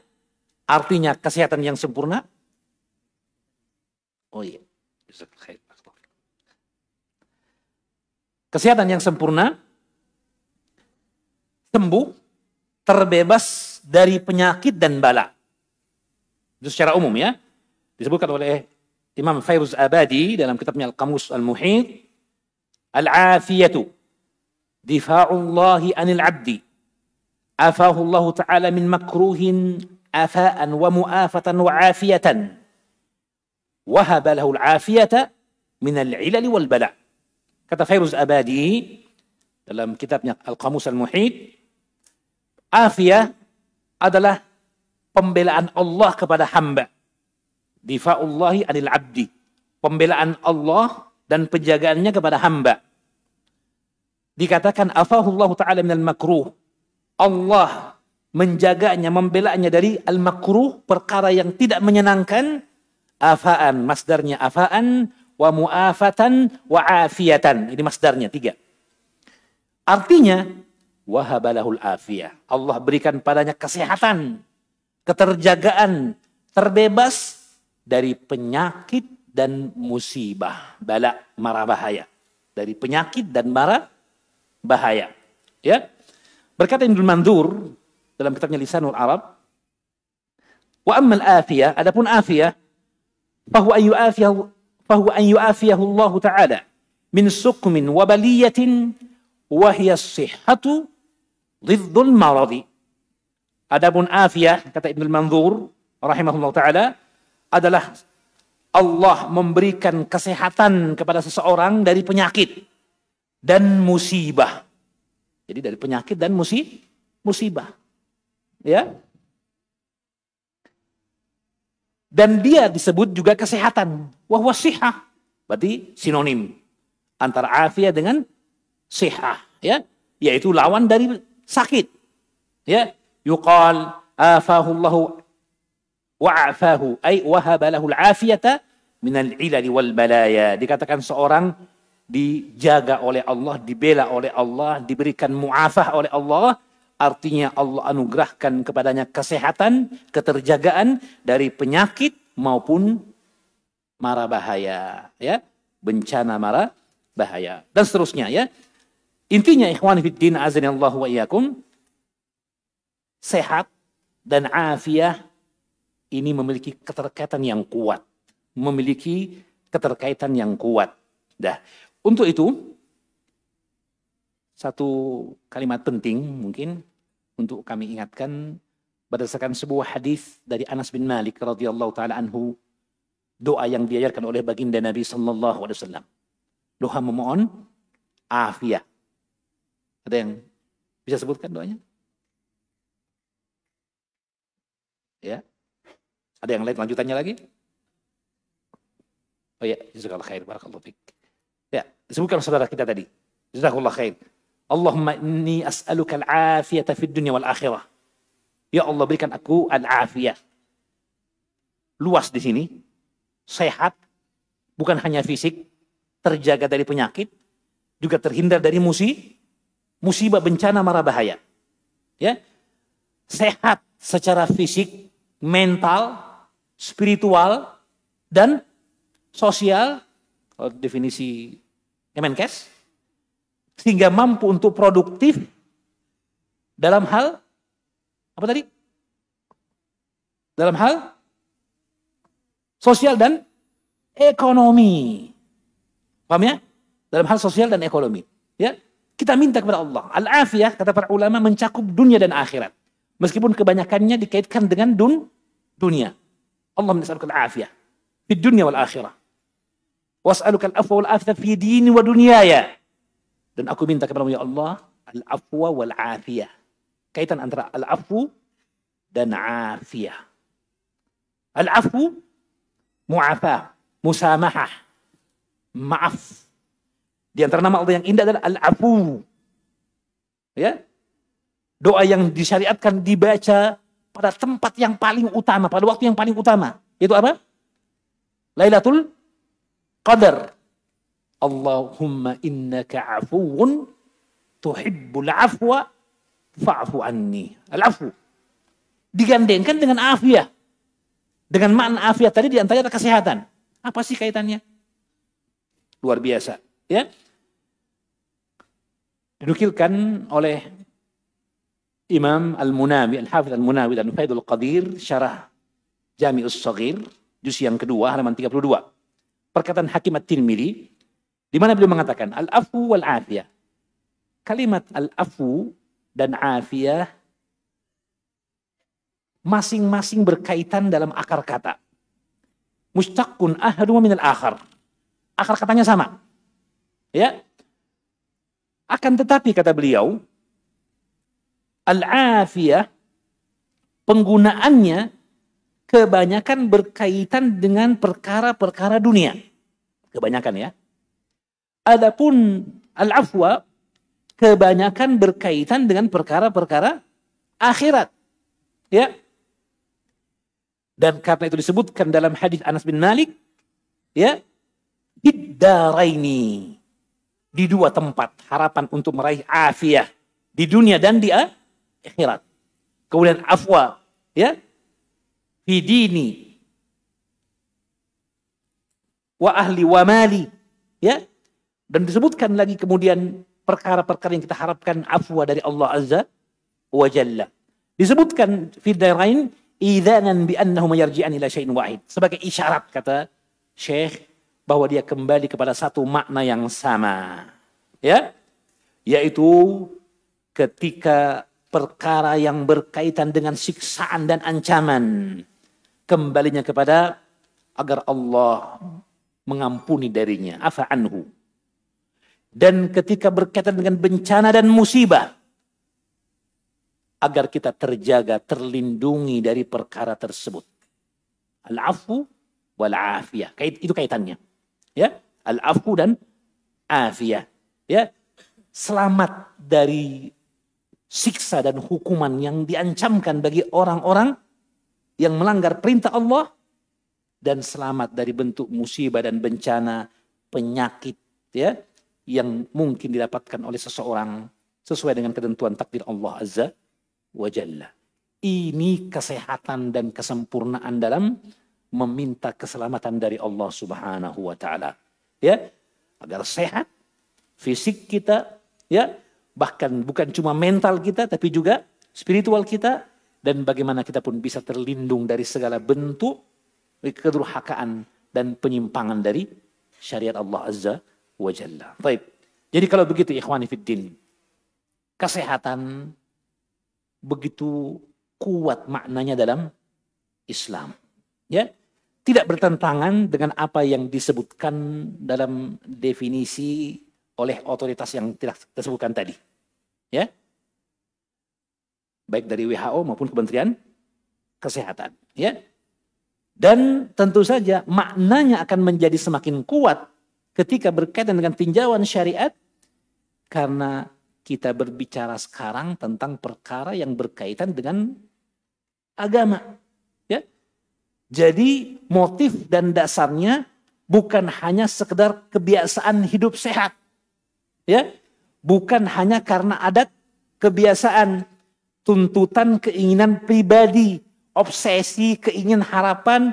artinya kesehatan yang sempurna. Oh iya. Kesehatan yang sempurna, sembuh, terbebas dari penyakit dan bala. Itu secara umum, ya. Disebutkan oleh Imam Fairuz Abadi dalam kitabnya Al-Qamus Al-Muhit, al-afiyatu difa'ullahi anil abdi afahu Allah ta'ala min makruhin afa'an wa mu'afatan wa afiyatan wahaba lahu al-afiyata min al-ilali wal bala. Kata Fairuz Abadi dalam kitabnya Al-Qamus Al-Muhit, afiyah adalah pembelaan Allah kepada hamba. Difa'ullahi anil abdi. Pembelaan Allah dan penjagaannya kepada hamba. Dikatakan afahullahu ta'ala minal makruh. Allah menjaganya, membelanya dari al-makruh, perkara yang tidak menyenangkan. Afaan, masdarnya afaan, wa mu'afatan, wa afiyatan. Ini masdarnya, 3. Artinya, wahabalahul afiyah. Allah berikan padanya kesehatan, keterjagaan, terbebas dari penyakit dan musibah, bala, mara bahaya. Dari penyakit dan mara bahaya. Ya. Berkata Ibnu Mandzur dalam kitabnya Lisanul Arab, wa ammal afiyah, adapun afiyah, fahuwa an yu'afiyahu Allah Ta'ala min suqmin wa baliyatin wa hiya as-sihhatu Ziddul maradi. Adapun afiyah, kata Ibnu Manzur rahimahullah taala, adalah Allah memberikan kesehatan kepada seseorang dari penyakit dan musibah. Jadi dari penyakit dan musibah. Ya. Dan dia disebut juga kesehatan. Wa huwa sihah. Berarti sinonim antara afiyah dengan sihah, ya, yaitu lawan dari sakit. Ya, yuqal afahullahu wa'afahu ay wahaba lahu al-afiyata min al-ilal wal balaya. Dikatakan seorang dijaga oleh Allah, dibela oleh Allah, diberikan mu'afah oleh Allah, artinya Allah anugerahkan kepadanya kesehatan, keterjagaan dari penyakit maupun mara bahaya, ya, bencana mara bahaya dan seterusnya, ya. Intinya ikhwan fiddin azanillahu wa iyyakum, sehat dan afiah ini memiliki keterkaitan yang kuat, Dah. Untuk itu satu kalimat penting mungkin untuk kami ingatkan berdasarkan sebuah hadis dari Anas bin Malik radhiyallahu taala anhu, doa yang diajarkan oleh baginda Nabi sallallahu alaihi wasallam. Doa memohon afiah. Ada yang bisa sebutkan doanya? Ya. Ada yang lain lanjutannya lagi? Oh ya, jazakallahu khair, barakallahu fik. Ya, disebutkan saudara kita tadi. Jazakallahu khair. Allahumma inni as'aluka al-afiyata fid dunya wal akhirah. Ya Allah, berikan aku al-afiyah. Luas di sini. Sehat, bukan hanya fisik, terjaga dari penyakit, juga terhindar dari musibah bencana mara bahaya. Ya. Sehat secara fisik, mental, spiritual, dan sosial, kalau definisi Kemenkes, sehingga mampu untuk produktif dalam hal apa tadi? Dalam hal sosial dan ekonomi. Paham ya? Dalam hal sosial dan ekonomi. Ya, kita minta kepada Allah. Al-afiyah, kata para ulama, mencakup dunia dan akhirat. Meskipun kebanyakannya dikaitkan dengan dunia. Allah menas'aluka al-afiyah di dunia wal akhirah. Was'aluka al-afwa wal afiyah fi dini wa dunyaya. Dan aku minta kepada-Mu ya Allah, al-afwa wal afiyah. Kaitan antara al-afwu dan afiyah. Al-afwu, mu'afah, musamahah, maaf. Di antara nama Allah yang indah adalah al-afu. Ya. Doa yang disyariatkan dibaca pada tempat yang paling utama, pada waktu yang paling utama. Itu apa? Lailatul Qadar. Allahumma innaka afuwun tuhibbul afwa fa'fu anni. Al-afu. Digandengkan dengan afiyah. Dengan makna afiyah tadi diantaranya ada kesehatan. Apa sih kaitannya? Luar biasa. Ya. Dinukilkan oleh Imam Al-Munawi, Al-Hafidh Al-Munawi dan Faidul Qadir, syarah Jami'us Shaghir, juz yang kedua, halaman 32. Perkataan Hakim At-Tirmidzi, di mana beliau mengatakan, Al-afu wal-afiyah. Kalimat al-afu dan afiyah masing-masing berkaitan dalam akar kata. Mustaqun ahaduma minal akhar. Akar katanya sama. Ya. Akan tetapi kata beliau, al-afiyah penggunaannya kebanyakan berkaitan dengan perkara-perkara dunia. Kebanyakan ya. Adapun al-afwa kebanyakan berkaitan dengan perkara-perkara akhirat. Ya. Dan karena itu disebutkan dalam hadis Anas bin Malik, ya, iddaraini, di dua tempat harapan untuk meraih afiyah di dunia dan di akhirat. Kemudian afwa, ya, fi dini wa ahli wa mali, ya. Dan disebutkan lagi kemudian perkara-perkara yang kita harapkan afwa dari Allah Azza wa Jalla. Disebutkan fi darain idzanan bi annahu yarji'an ila syai'in wahid, sebagai isyarat kata Syekh bahwa dia kembali kepada satu makna yang sama. Ya, yaitu ketika perkara yang berkaitan dengan siksaan dan ancaman, kembalinya kepada agar Allah mengampuni darinya, afa anhu. Dan ketika berkaitan dengan bencana dan musibah, agar kita terjaga, terlindungi dari perkara tersebut. Al-afu wal-afiyah. Itu kaitannya. Ya, al-afu dan afiyah. Ya, selamat dari siksa dan hukuman yang diancamkan bagi orang-orang yang melanggar perintah Allah, dan selamat dari bentuk musibah dan bencana, penyakit, ya, yang mungkin didapatkan oleh seseorang sesuai dengan ketentuan takdir Allah Azza wa Jalla. Ini kesehatan dan kesempurnaan dalam meminta keselamatan dari Allah Subhanahu wa taala. Ya, agar sehat fisik kita, ya, bahkan bukan cuma mental kita tapi juga spiritual kita, dan bagaimana kita pun bisa terlindung dari segala bentuk kedurhakaan dan penyimpangan dari syariat Allah Azza wa Jalla. Baik. Jadi kalau begitu ikhwani fiddin, kesehatan begitu kuat maknanya dalam Islam. Ya, tidak bertentangan dengan apa yang disebutkan dalam definisi oleh otoritas yang tidak disebutkan tadi. Ya. Baik dari WHO maupun Kementerian Kesehatan, ya. Dan tentu saja maknanya akan menjadi semakin kuat ketika berkaitan dengan tinjauan syariat, karena kita berbicara sekarang tentang perkara yang berkaitan dengan agama, ya. Jadi motif dan dasarnya bukan hanya sekedar kebiasaan hidup sehat, ya, bukan hanya karena adat, kebiasaan, tuntutan, keinginan pribadi, obsesi, keinginan, harapan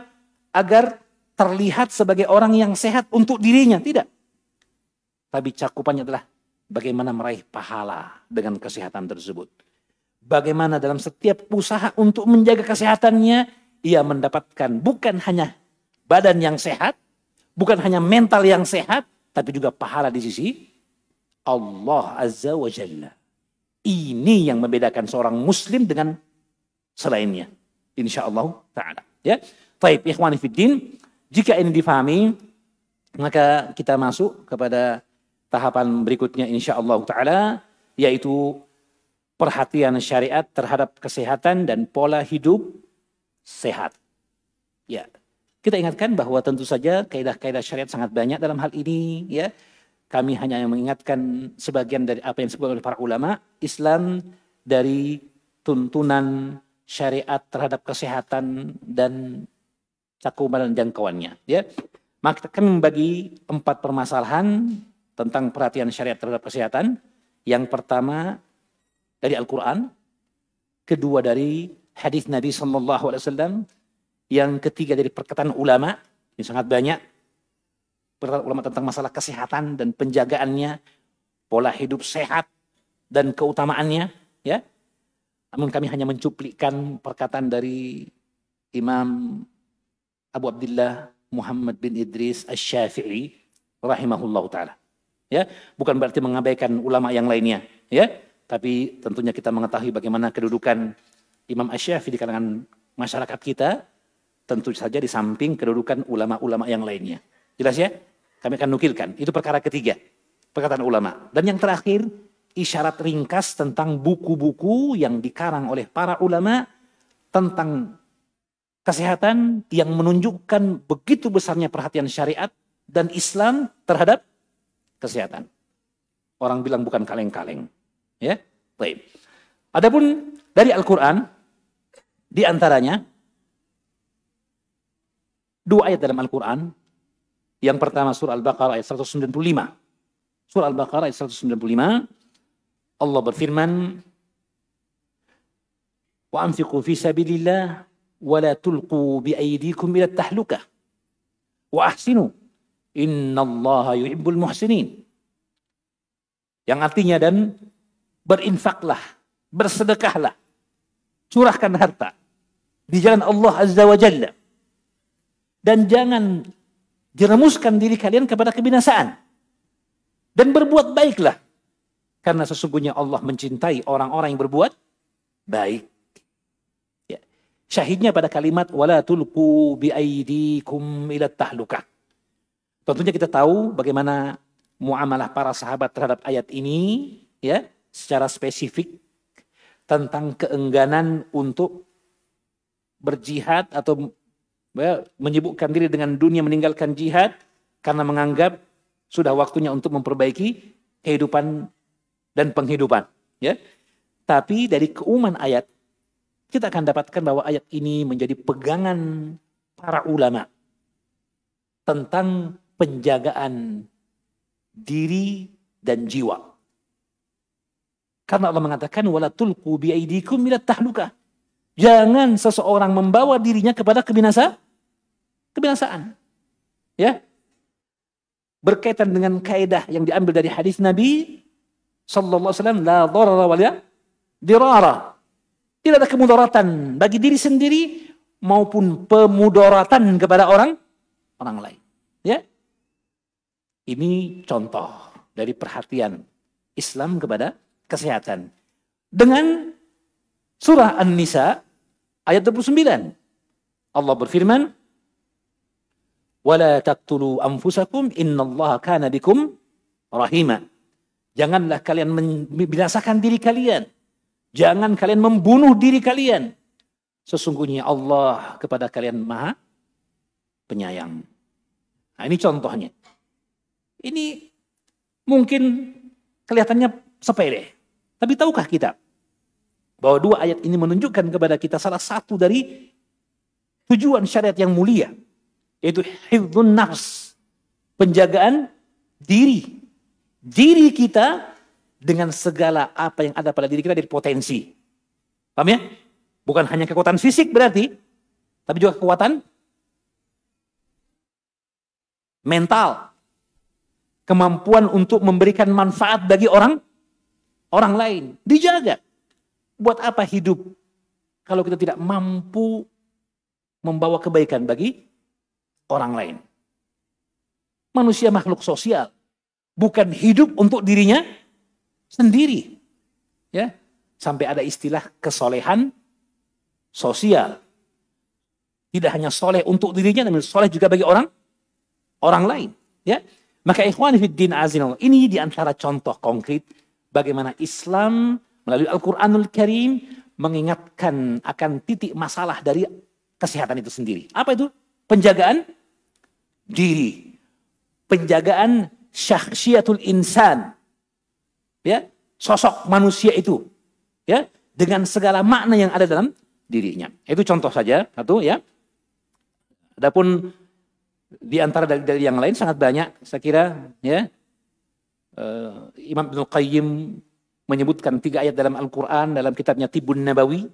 agar terlihat sebagai orang yang sehat untuk dirinya, tidak. Tapi cakupannya adalah bagaimana meraih pahala dengan kesehatan tersebut. Bagaimana dalam setiap usaha untuk menjaga kesehatannya, ia mendapatkan bukan hanya badan yang sehat, bukan hanya mental yang sehat, tapi juga pahala di sisi Allah Azza wa Jalla. Ini yang membedakan seorang muslim dengan selainnya, insyaallah ta'ala. Ya, baik ikhwani fiddin, jika ini difahami, maka kita masuk kepada tahapan berikutnya insyaallah ta'ala, yaitu perhatian syariat terhadap kesehatan dan pola hidup sehat. Ya, kita ingatkan bahwa tentu saja kaidah-kaidah syariat sangat banyak dalam hal ini, ya. Kami hanya mengingatkan sebagian dari apa yang disebutkan oleh para ulama Islam dari tuntunan syariat terhadap kesehatan dan cakupan dan jangkauannya. Ya, maka kami membagi 4 permasalahan tentang perhatian syariat terhadap kesehatan. Yang pertama dari Al-Quran, kedua dari hadis Nabi SAW, yang ketiga dari perkataan ulama, ini sangat banyak. Perkataan ulama tentang masalah kesehatan dan penjagaannya, pola hidup sehat dan keutamaannya, ya. Namun kami hanya mencuplikkan perkataan dari Imam Abu Abdullah Muhammad bin Idris Asy-Syafi'i rahimahullah taala. Ya, bukan berarti mengabaikan ulama yang lainnya, ya. Tapi tentunya kita mengetahui bagaimana kedudukan Imam Asy-Syafi'i di kalangan masyarakat kita, tentu saja di samping kedudukan ulama-ulama yang lainnya. Jelas ya? Kami akan nukilkan. Itu perkara ketiga, perkataan ulama. Dan yang terakhir, isyarat ringkas tentang buku-buku yang dikarang oleh para ulama tentang kesehatan yang menunjukkan begitu besarnya perhatian syariat dan Islam terhadap kesehatan. Orang bilang bukan kaleng-kaleng. Ya, baik. Adapun dari Al-Quran, di antaranya 2 ayat dalam Al-Quran. Yang pertama surah Al-Baqarah ayat 195. Surah Al-Baqarah ayat 195. Allah berfirman, "Wa anfiqu fi sabilillah wa la tulqu bi aydikum ila tahlukah. Wa ahsinu innallaha yuhibbul muhsinin." Yang artinya, dan berinfaklah, bersedekahlah, curahkan harta di jalan Allah Azza wa Jalla, dan jangan jerumuskan diri kalian kepada kebinasaan, dan berbuat baiklah, karena sesungguhnya Allah mencintai orang-orang yang berbuat baik. Ya. Syahidnya pada kalimat wala tulqu biaidikum ila tahlukah. Tentunya kita tahu bagaimana muamalah para sahabat terhadap ayat ini, ya, secara spesifik tentang keengganan untuk berjihad atau menyibukkan diri dengan dunia, meninggalkan jihad karena menganggap sudah waktunya untuk memperbaiki kehidupan dan penghidupan, ya. Tapi dari keumuman ayat kita akan dapatkan bahwa ayat ini menjadi pegangan para ulama tentang penjagaan diri dan jiwa. Karena Allah mengatakan wala tulqu biaidikum ila tahlukah. Jangan seseorang membawa dirinya kepada kebinasaan. Ya. Berkaitan dengan kaidah yang diambil dari hadis Nabi sallallahu alaihi wasallam, la dharara wa la dirara. Tidak ada kemudaratan bagi diri sendiri maupun pemudaratan kepada orang lain. Ya. Ini contoh dari perhatian Islam kepada kesehatan. Dengan surah An-Nisa ayat 29. Allah berfirman, "Wala taqtulu anfusakum innallaha kana bikum rahima." Janganlah kalian membinasakan diri kalian. Jangan kalian membunuh diri kalian. Sesungguhnya Allah kepada kalian Maha Penyayang. Nah, ini contohnya. Ini mungkin kelihatannya sepele. Tapi tahukah kita bahwa dua ayat ini menunjukkan kepada kita salah satu dari tujuan syariat yang mulia, yaitu hifdzun nafs, penjagaan diri. Diri kita dengan segala apa yang ada pada diri kita dari potensi. Paham ya? Bukan hanya kekuatan fisik berarti, tapi juga kekuatan mental. Kemampuan untuk memberikan manfaat bagi orang lain. Dijaga. Buat apa hidup kalau kita tidak mampu membawa kebaikan bagi orang lain? Manusia makhluk sosial. Bukan hidup untuk dirinya sendiri. Ya, sampai ada istilah kesolehan sosial. Tidak hanya soleh untuk dirinya, tapi soleh juga bagi orang lain. Ya. Maka ikhwan fiddin azinallah, ini diantara contoh konkret bagaimana Islam melalui Al-Quranul Karim mengingatkan akan titik masalah dari kesehatan itu sendiri. Apa itu? Penjagaan diri. Penjagaan syakhsiyatul insan. Ya, sosok manusia itu. Ya, dengan segala makna yang ada dalam dirinya. Itu contoh saja, satu ya. Adapun di antara dalil yang lain sangat banyak, saya kira ya. Imam Ibnu Qayyim menyebutkan 3 ayat dalam Al-Quran dalam kitabnya Tibbun Nabawi,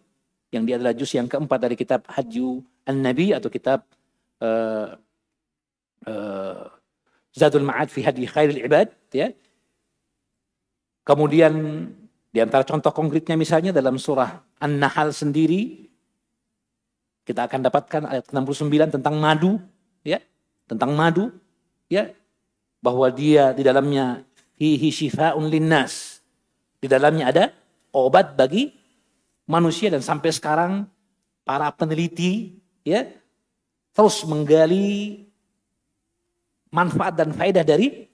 yang dia adalah juz yang keempat dari kitab Hajju An-Nabi atau kitab Zadul Ma'ad fi Hadi Khairil Ibad, ya. Kemudian di antara contoh konkretnya misalnya dalam surah An-Nahl sendiri kita akan dapatkan ayat 69 tentang madu, ya. Tentang madu, ya, bahwa dia di dalamnya fihi syifa'un linnas. Di dalamnya ada obat bagi manusia, dan sampai sekarang para peneliti ya terus menggali manfaat dan faedah dari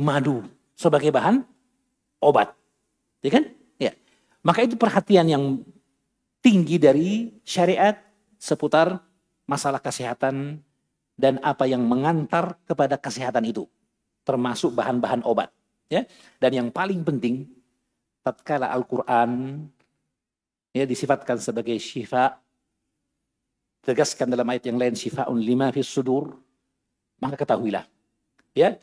madu sebagai bahan obat. Ya kan? Ya. Maka itu perhatian yang tinggi dari syariat seputar masalah kesehatan dan apa yang mengantar kepada kesehatan itu, termasuk bahan-bahan obat, ya. Dan yang paling penting, tatkala Al-Quran ya disifatkan sebagai syifa, tegaskan dalam ayat yang lain syifa'un lima fis sudur, maka ketahuilah, ya,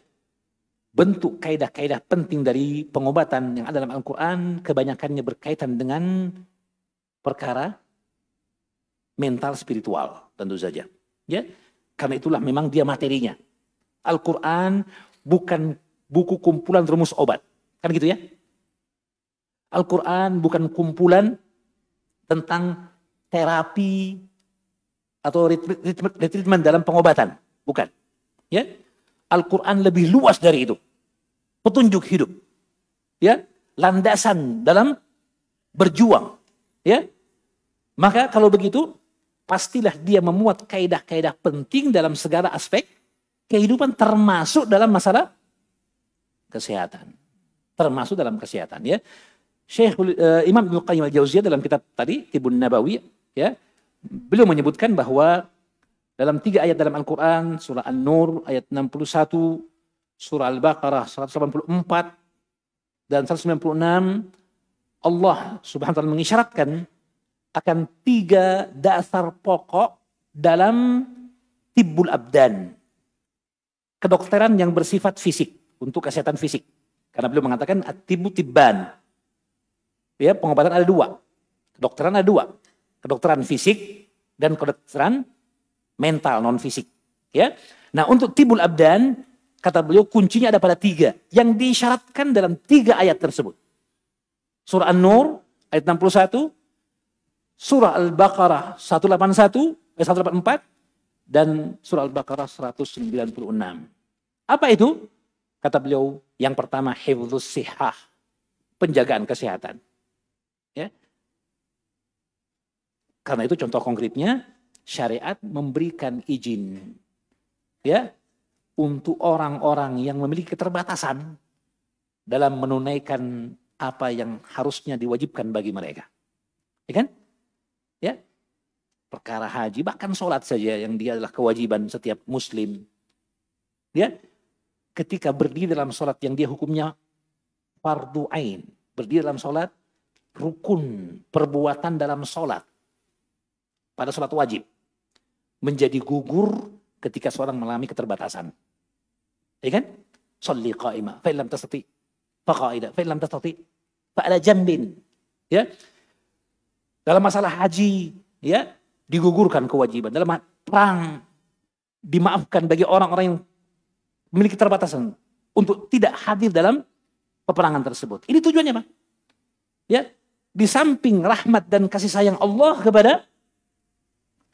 bentuk kaidah-kaidah penting dari pengobatan yang ada dalam Al-Quran kebanyakannya berkaitan dengan perkara mental spiritual, tentu saja, ya. Karena itulah memang dia materinya. Al-Quran bukan buku kumpulan rumus obat. Kan gitu ya. Al-Quran bukan kumpulan tentang terapi atau treatment dalam pengobatan. Bukan. Ya. Al-Quran lebih luas dari itu. Petunjuk hidup. Ya. Landasan dalam berjuang. Ya. Maka kalau begitu, pastilah dia memuat kaidah-kaidah penting dalam segala aspek kehidupan, termasuk dalam masalah kesehatan. Termasuk dalam kesehatan, ya. Imam Ibnu Qayyim al-Jauziyah dalam kitab tadi, Tibbun Nabawi, ya, beliau menyebutkan bahwa dalam 3 ayat dalam Al-Quran, surah An-Nur ayat 61, surah Al-Baqarah 184 dan 196, Allah Subhanahu wa taala mengisyaratkan akan 3 dasar pokok dalam tibbul abdan. Kedokteran yang bersifat fisik, untuk kesehatan fisik. Karena beliau mengatakan at-tibbu tibban. Ya, pengobatan ada 2. Kedokteran ada 2. Kedokteran fisik dan kedokteran mental, non fisik. Ya. Nah, untuk tibbul abdan, kata beliau kuncinya ada pada 3 yang disyaratkan dalam 3 ayat tersebut. Surah An-Nur ayat 61, surah Al-Baqarah 184 dan surah Al-Baqarah 196. Apa itu? Kata beliau, yang pertama hifdzus sihah, penjagaan kesehatan. Ya. Karena itu contoh konkretnya, syariat memberikan izin, ya, untuk orang-orang yang memiliki keterbatasan dalam menunaikan apa yang harusnya diwajibkan bagi mereka. Ya kan? Ya. Perkara haji, bahkan sholat saja yang dia adalah kewajiban setiap muslim. Ya. Ketika berdiri dalam sholat yang dia hukumnya fardu ain, berdiri dalam sholat, rukun perbuatan dalam sholat pada sholat wajib menjadi gugur ketika seorang mengalami keterbatasan. Ya kan? Sholli qa'ima, fa illam tastati fa qa'ida, fa illam tastati fa ala jambin. Ya. Dalam masalah haji, ya, digugurkan kewajiban. Dalam perang dimaafkan bagi orang-orang yang memiliki keterbatasan untuk tidak hadir dalam peperangan tersebut. Ini tujuannya, Pak. Ya, di samping rahmat dan kasih sayang Allah kepada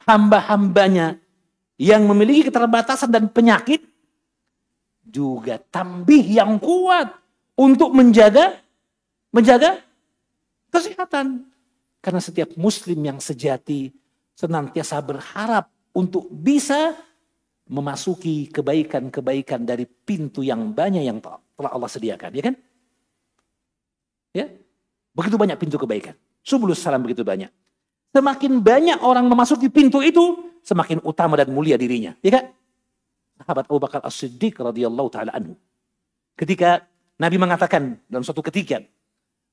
hamba-hambanya yang memiliki keterbatasan dan penyakit, juga tambih yang kuat untuk menjaga kesehatan. Karena setiap muslim yang sejati senantiasa berharap untuk bisa memasuki kebaikan-kebaikan dari pintu yang banyak yang telah Allah sediakan, ya kan? Ya, begitu banyak pintu kebaikan. Subulus salam begitu banyak. Semakin banyak orang memasuki pintu itu, semakin utama dan mulia dirinya, ya kan? Sahabat Abu Bakar As-Siddiq radhiyallahu taala anhu, ketika Nabi mengatakan dalam suatu ketika,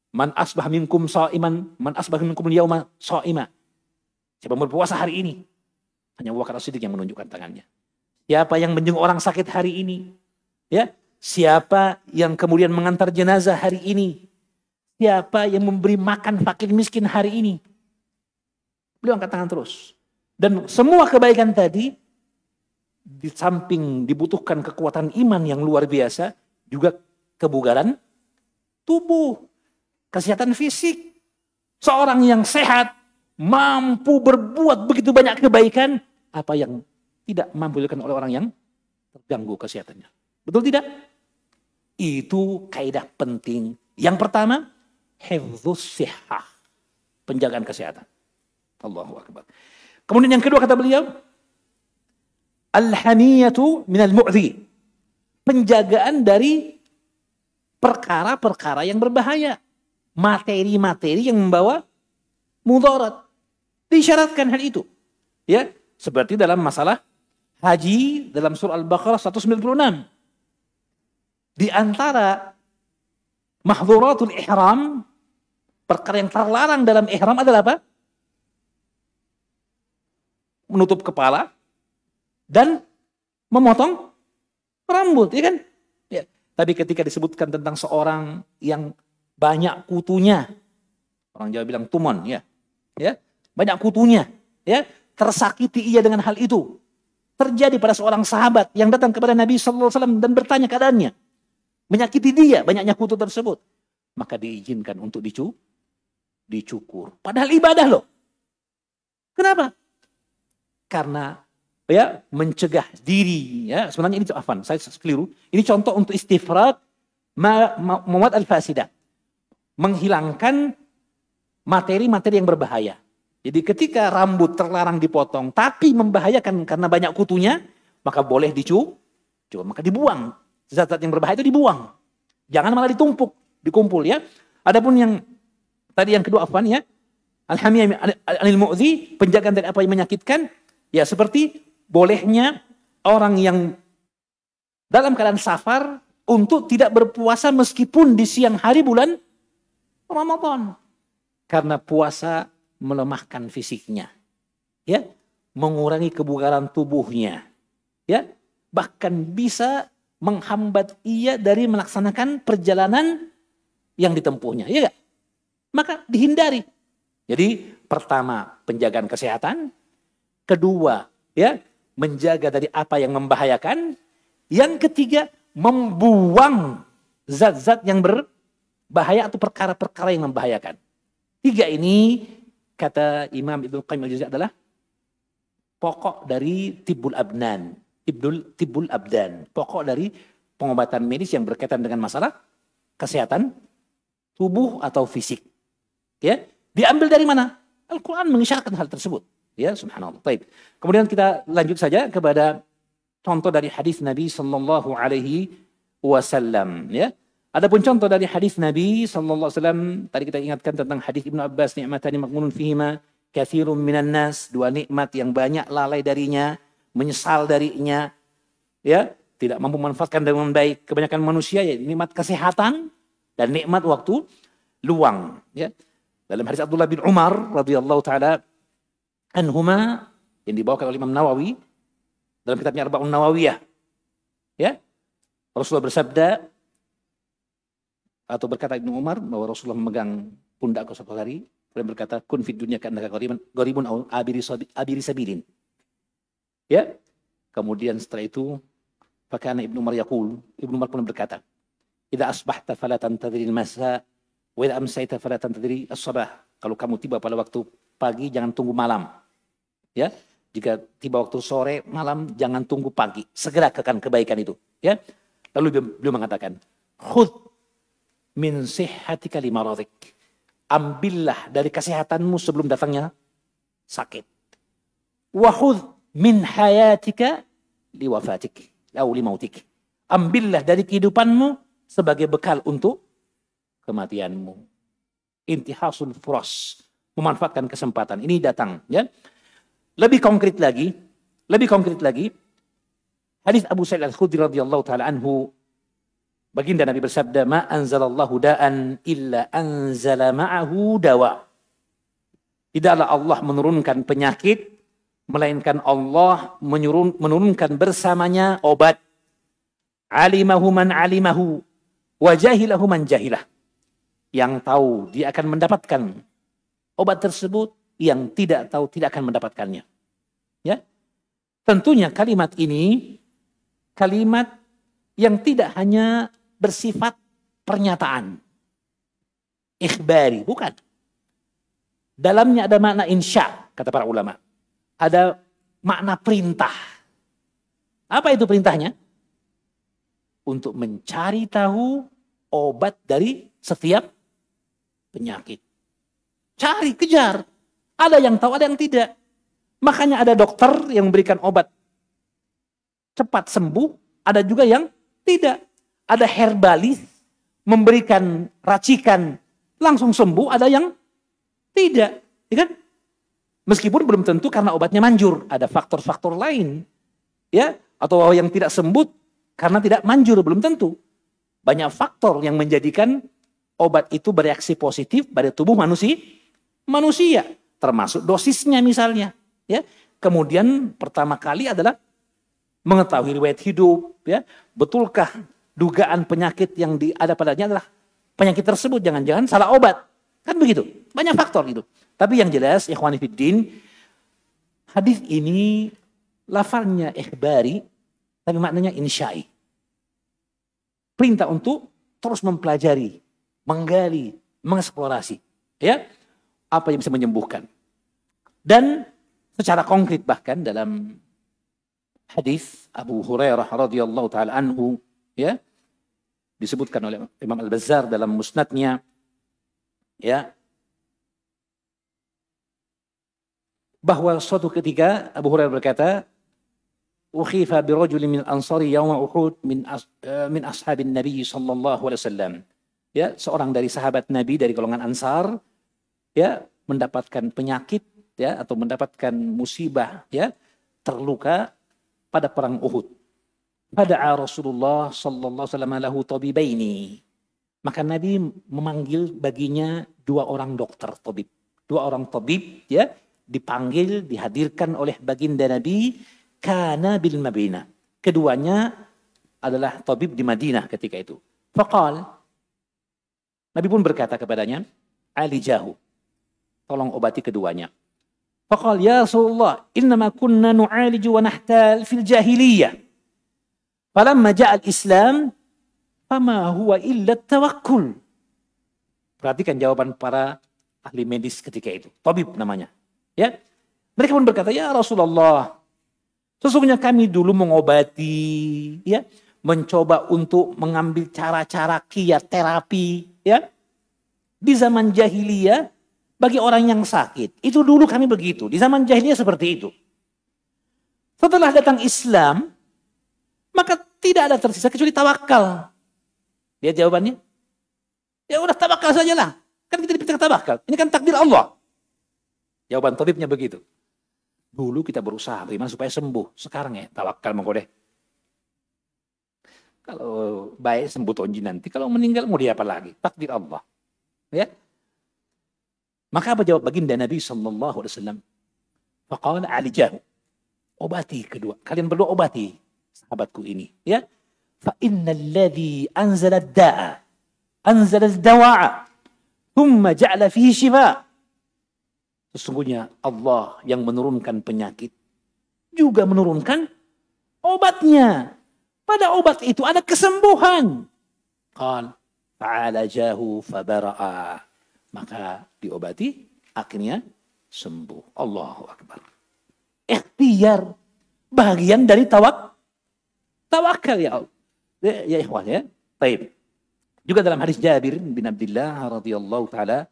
man asbah minkum sha'iman, man asbah minkum al-yauma sha'ima. Siapa berpuasa hari ini? Hanya Abu Bakar As-Siddiq yang menunjukkan tangannya. Siapa yang menjenguk orang sakit hari ini? Ya, siapa yang kemudian mengantar jenazah hari ini? Siapa yang memberi makan fakir miskin hari ini? Beliau angkat tangan terus. Dan semua kebaikan tadi, di samping dibutuhkan kekuatan iman yang luar biasa, juga kebugaran tubuh, kesehatan fisik. Seorang yang sehat, mampu berbuat begitu banyak kebaikan, apa yang tidak mampu dilakukan oleh orang yang terganggu kesehatannya. Betul tidak? Itu kaidah penting. Yang pertama, hifdzus sihah, penjagaan kesehatan. Allahu akbar. Kemudian yang kedua kata beliau, al-hamiyatu minal mu'dhi, penjagaan dari perkara-perkara yang berbahaya, materi-materi yang membawa mudarat. Disyaratkan hal itu. Ya, seperti dalam masalah haji dalam surah Al-Baqarah 196. Di antara mahdhuratul ihram, perkara yang terlarang dalam ihram adalah apa? Menutup kepala dan memotong rambut, ya kan? Ya. Tapi ketika disebutkan tentang seorang yang banyak kutunya, orang Jawa bilang tumon, ya, banyak kutunya, ya, tersakiti ia dengan hal itu. Terjadi pada seorang sahabat yang datang kepada Nabi Sallallahu Alaihi Wasallam dan bertanya keadaannya, menyakiti dia banyaknya kutu tersebut, maka diizinkan untuk dicukur. Padahal ibadah loh. Kenapa? Karena ya mencegah diri, ya. Sebenarnya ini saya keliru. Ini contoh untuk istifrad mawad al-fasidah. Menghilangkan materi-materi yang berbahaya. Jadi ketika rambut terlarang dipotong tapi membahayakan karena banyak kutunya, maka boleh dicuci, maka dibuang. Zat-zat yang berbahaya itu dibuang. Jangan malah ditumpuk, dikumpul ya. Adapun yang tadi yang kedua afwan ya, al-hamiyah anil mu'dzi, penjagaan dari apa yang menyakitkan, ya seperti bolehnya orang yang dalam keadaan safar untuk tidak berpuasa meskipun di siang hari bulan Ramadan. Karena puasa melemahkan fisiknya. Ya, mengurangi kebugaran tubuhnya. Ya, bahkan bisa menghambat ia dari melaksanakan perjalanan yang ditempuhnya. Ya enggak? Maka dihindari. Jadi pertama penjagaan kesehatan, kedua ya menjaga dari apa yang membahayakan, yang ketiga membuang zat-zat yang berbahaya atau perkara-perkara yang membahayakan. Tiga ini kata Imam Ibnu Qayyim al-Jauziyah adalah pokok dari tibbul abdan, tibbul abdan, pokok dari pengobatan medis yang berkaitan dengan masalah kesehatan tubuh atau fisik. Ya, diambil dari mana? Al-Quran mengisyaratkan hal tersebut. Ya, subhanallah. Baik. Kemudian kita lanjut saja kepada contoh dari hadis Nabi sallallahu alaihi wasallam. Ya, adapun contoh dari hadis Nabi sallallahu alaihi wasallam, tadi kita ingatkan tentang hadis Ibnu Abbas, ni'matani maghmunun fihima katsirun minan nas, dua nikmat yang banyak lalai darinya, menyesal darinya, ya, tidak mampu memanfaatkan dengan baik. Kebanyakan manusia ya nikmat kesehatan dan nikmat waktu luang, ya. Dalam hadis Abdullah bin Umar radhiyallahu taala anhuma yang dibawakan oleh Imam Nawawi dalam kitabnya Arba'un Nawawiyah, ya, Rasulullah bersabda atau berkata Ibnu Umar bahwa Rasulullah memegang pundakku suatu hari dan berkata, kun fid dunya ka'annaka gharibun aw abiri sabilin. Ya. Kemudian setelah itu fakana Ibnu Umar yaqul, Ibnu Umar pun berkata, idza asbahta fala tantadhiril masa wa idza amsayta fala tantadhiri as-sabah. Kalau kamu tiba pada waktu pagi jangan tunggu malam. Ya. Jika tiba waktu sore malam jangan tunggu pagi. Segera kekan kebaikan itu, ya. Lalu beliau mengatakan, khudh min sihhatika li maradik. Ambillah dari kesehatanmu sebelum datangnya sakit. Wa khudh min hayatika li wafatik atau li mautik. Ambillah dari kehidupanmu sebagai bekal untuk kematianmu. Intihasul furas, memanfaatkan kesempatan ini datang, ya. Lebih konkret lagi, hadis Abu Sa'id Al-Khudri radhiyallahu taala anhu, baginda Nabi bersabda, ma anzalallahu da'an illa anzala ma'ahu dawa. Tidaklah Allah menurunkan penyakit melainkan Allah menurunkan bersamanya obat. Alimahu man alimahu wa jahilahu man jahilah. Yang tahu dia akan mendapatkan obat tersebut, yang tidak tahu tidak akan mendapatkannya. Ya. Tentunya kalimat ini kalimat yang tidak hanya bersifat pernyataan, ikhbari, bukan. Dalamnya ada makna insya, kata para ulama. Ada makna perintah. Apa itu perintahnya? Untuk mencari tahu obat dari setiap penyakit. Cari, kejar. Ada yang tahu, ada yang tidak. Makanya ada dokter yang memberikan obat cepat sembuh, ada juga yang tidak. Ada herbalis memberikan racikan langsung sembuh, ada yang tidak, ya kan? Meskipun belum tentu karena obatnya manjur, ada faktor-faktor lain, ya, atau yang tidak sembuh karena tidak manjur, belum tentu. Banyak faktor yang menjadikan obat itu bereaksi positif pada tubuh manusia, termasuk dosisnya misalnya, ya. Kemudian pertama kali adalah mengetahui riwayat hidup, ya. Betulkah dugaan penyakit yang ada padanya adalah penyakit tersebut, jangan-jangan salah obat. Kan begitu. Banyak faktor itu. Tapi yang jelas, ikhwani fiddin, hadis ini lafalnya ikhbari, tapi maknanya insyai. Perintah untuk terus mempelajari, menggali, mengeksplorasi, ya, apa yang bisa menyembuhkan. Dan secara konkret bahkan dalam hadis Abu Hurairah radhiyallahu taala anhu, ya, disebutkan oleh Imam Al-Bazzar dalam musnadnya, ya, bahwa suatu ketika Abu Hurairah berkata, "Ukhifa bi rajulin min ansari yauma Uhud min ashabin Nabi sallallahu alaihi wasallam." Ya, seorang dari sahabat Nabi dari golongan Ansar ya mendapatkan penyakit ya atau mendapatkan musibah ya, terluka pada perang Uhud. Fada'a Rasulullah sallallahu alaihi wasallam lahu tabibaini. Maka Nabi memanggil baginya dua orang dokter tabib. Dua orang tabib ya dipanggil, dihadirkan oleh baginda Nabi, kana bil Madinah. Keduanya adalah tabib di Madinah ketika itu. Faqal, Nabi pun berkata kepadanya, alijahu, tolong obati keduanya. Faqal, ya Rasulullah, innama kunna nu'aliju wa nahtal fil jahiliyah. Falamma ja'al Islam, fama huwa illa tawakkul. Perhatikan jawaban para ahli medis ketika itu. Tabib namanya. Ya, mereka pun berkata, ya Rasulullah, sesungguhnya kami dulu mengobati, ya, mencoba untuk mengambil cara-cara kiat terapi, ya, di zaman jahiliyah bagi orang yang sakit. Itu dulu kami begitu. Di zaman jahiliyah seperti itu. Setelah datang Islam, maka tidak ada tersisa kecuali tawakal. Lihat jawabannya. Ya udah tawakal sajalah. Kan kita dipinta tawakal. Ini kan takdir Allah. Jawaban tabibnya begitu. Dulu kita berusaha bagaimana supaya sembuh. Sekarang ya tawakal mengkodeh. Kalau baik sembuh tonji nanti. Kalau meninggal mau diapa lagi? Takdir Allah. Ya. Maka apa jawab baginda Nabi SAW? Faqala alijahu. Obati kedua. Kalian berdua obati sahabatku ini. Ya. Fa innal ladzi anzala ad-da'a anzala ad-dawa'a thumma ja'ala fihi shifa. Sesungguhnya Allah yang menurunkan penyakit juga menurunkan obatnya. Pada obat itu ada kesembuhan. Qal fa'alajahu fabara'a. Maka diobati akhirnya sembuh. Allahu Akbar. Ikhtiar bagian dari tawakal ya Allah. Ya ikhwan ya. Baik. Juga dalam hadis Jabir bin Abdullah radhiyallahu taala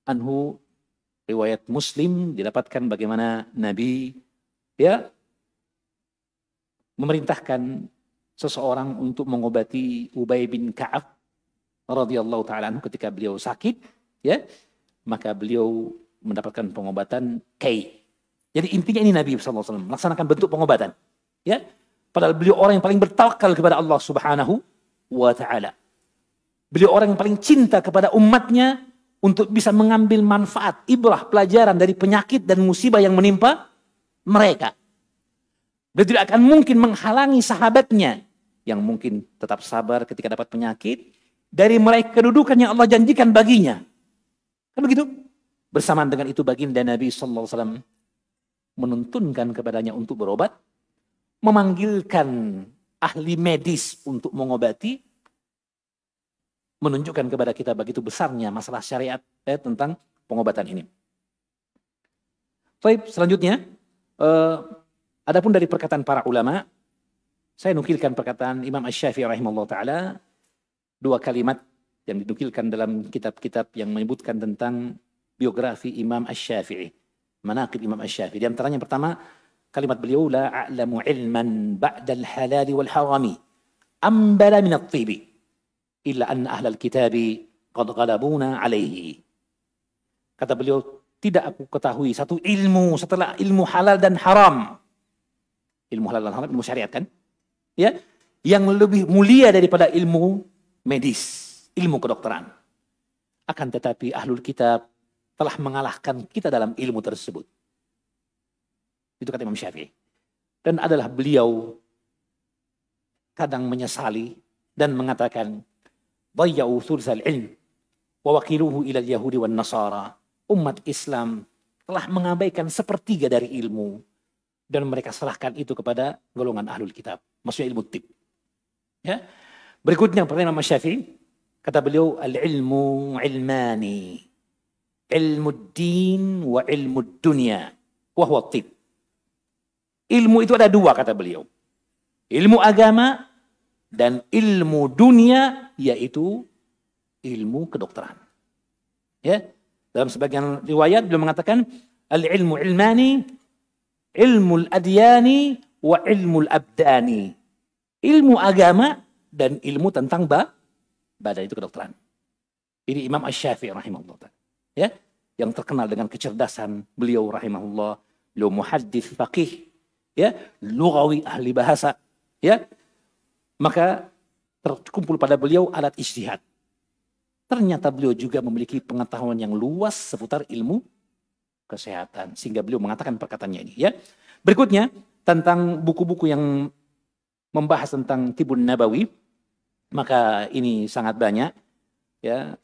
anhu, riwayat Muslim, didapatkan bagaimana Nabi ya memerintahkan seseorang untuk mengobati Ubay bin Ka'ab radhiyallahu taala anhu ketika beliau sakit ya, maka beliau mendapatkan pengobatan kai. Jadi intinya ini Nabi SAW melaksanakan bentuk pengobatan ya, padahal beliau orang yang paling bertawakal kepada Allah Subhanahu wa taala. Beliau orang yang paling cinta kepada umatnya untuk bisa mengambil manfaat, ibrah, pelajaran dari penyakit dan musibah yang menimpa mereka. Beliau tidak akan mungkin menghalangi sahabatnya yang mungkin tetap sabar ketika dapat penyakit dari meraih kedudukan yang Allah janjikan baginya. Kan begitu? Bersamaan dengan itu baginda Nabi SAW menuntunkan kepadanya untuk berobat, memanggilkan ahli medis untuk mengobati, menunjukkan kepada kita begitu besarnya masalah syariat tentang pengobatan ini. Baik, selanjutnya, adapun dari perkataan para ulama, saya nukilkan perkataan Imam Asy-Syafi'i rahimahullah ta'ala, dua kalimat yang dinukilkan dalam kitab-kitab yang menyebutkan tentang biografi Imam Asy-Syafi'i, manaqib Imam Asy-Syafi'i. Di antaranya yang pertama, kalimat beliau, la a'lamu ilman ba'dal halali wal harami ambala min at-tibi illa anna ahlal kitabi qad ghalabuna alaihi. Kata beliau, tidak aku ketahui satu ilmu setelah ilmu halal dan haram. Ilmu halal dan haram, ilmu syariat kan? Ya, yang lebih mulia daripada ilmu medis, ilmu kedokteran. Akan tetapi ahlul kitab telah mengalahkan kita dalam ilmu tersebut. Itu kata Imam Syafi'i. Dan adalah beliau kadang menyesali dan mengatakan, ضيعوا ثلث العلم ووكلوه إلى اليهود والنصارى. Umat Islam telah mengabaikan sepertiga dari ilmu dan mereka serahkan itu kepada golongan ahlul kitab, maksudnya ilmu tib. Ya. Berikutnya pertanyaan Imam Syafi'i, kata beliau, al-ilmu ilmani, ilmu din wa ilmu dunya wa huwa tib. Ilmu itu ada dua kata beliau, ilmu agama dan ilmu dunia, yaitu ilmu kedokteran. Ya, dalam sebagian riwayat beliau mengatakan Al-ilmu ilmani, ilmu al-adyani, wa ilmu al-abdani. Ilmu agama dan ilmu tentang badan itu kedokteran. Ini Imam Asy-Syafi'i rahimahullah. Ya, yang terkenal dengan kecerdasan beliau rahimahullah, beliau muhaddits faqih, ya, lughawi ahli bahasa, ya. Maka terkumpul pada beliau alat ijtihad. Ternyata beliau juga memiliki pengetahuan yang luas seputar ilmu kesehatan sehingga beliau mengatakan perkataannya ini, ya. Berikutnya tentang buku-buku yang membahas tentang Tibun Nabawi, maka ini sangat banyak, ya.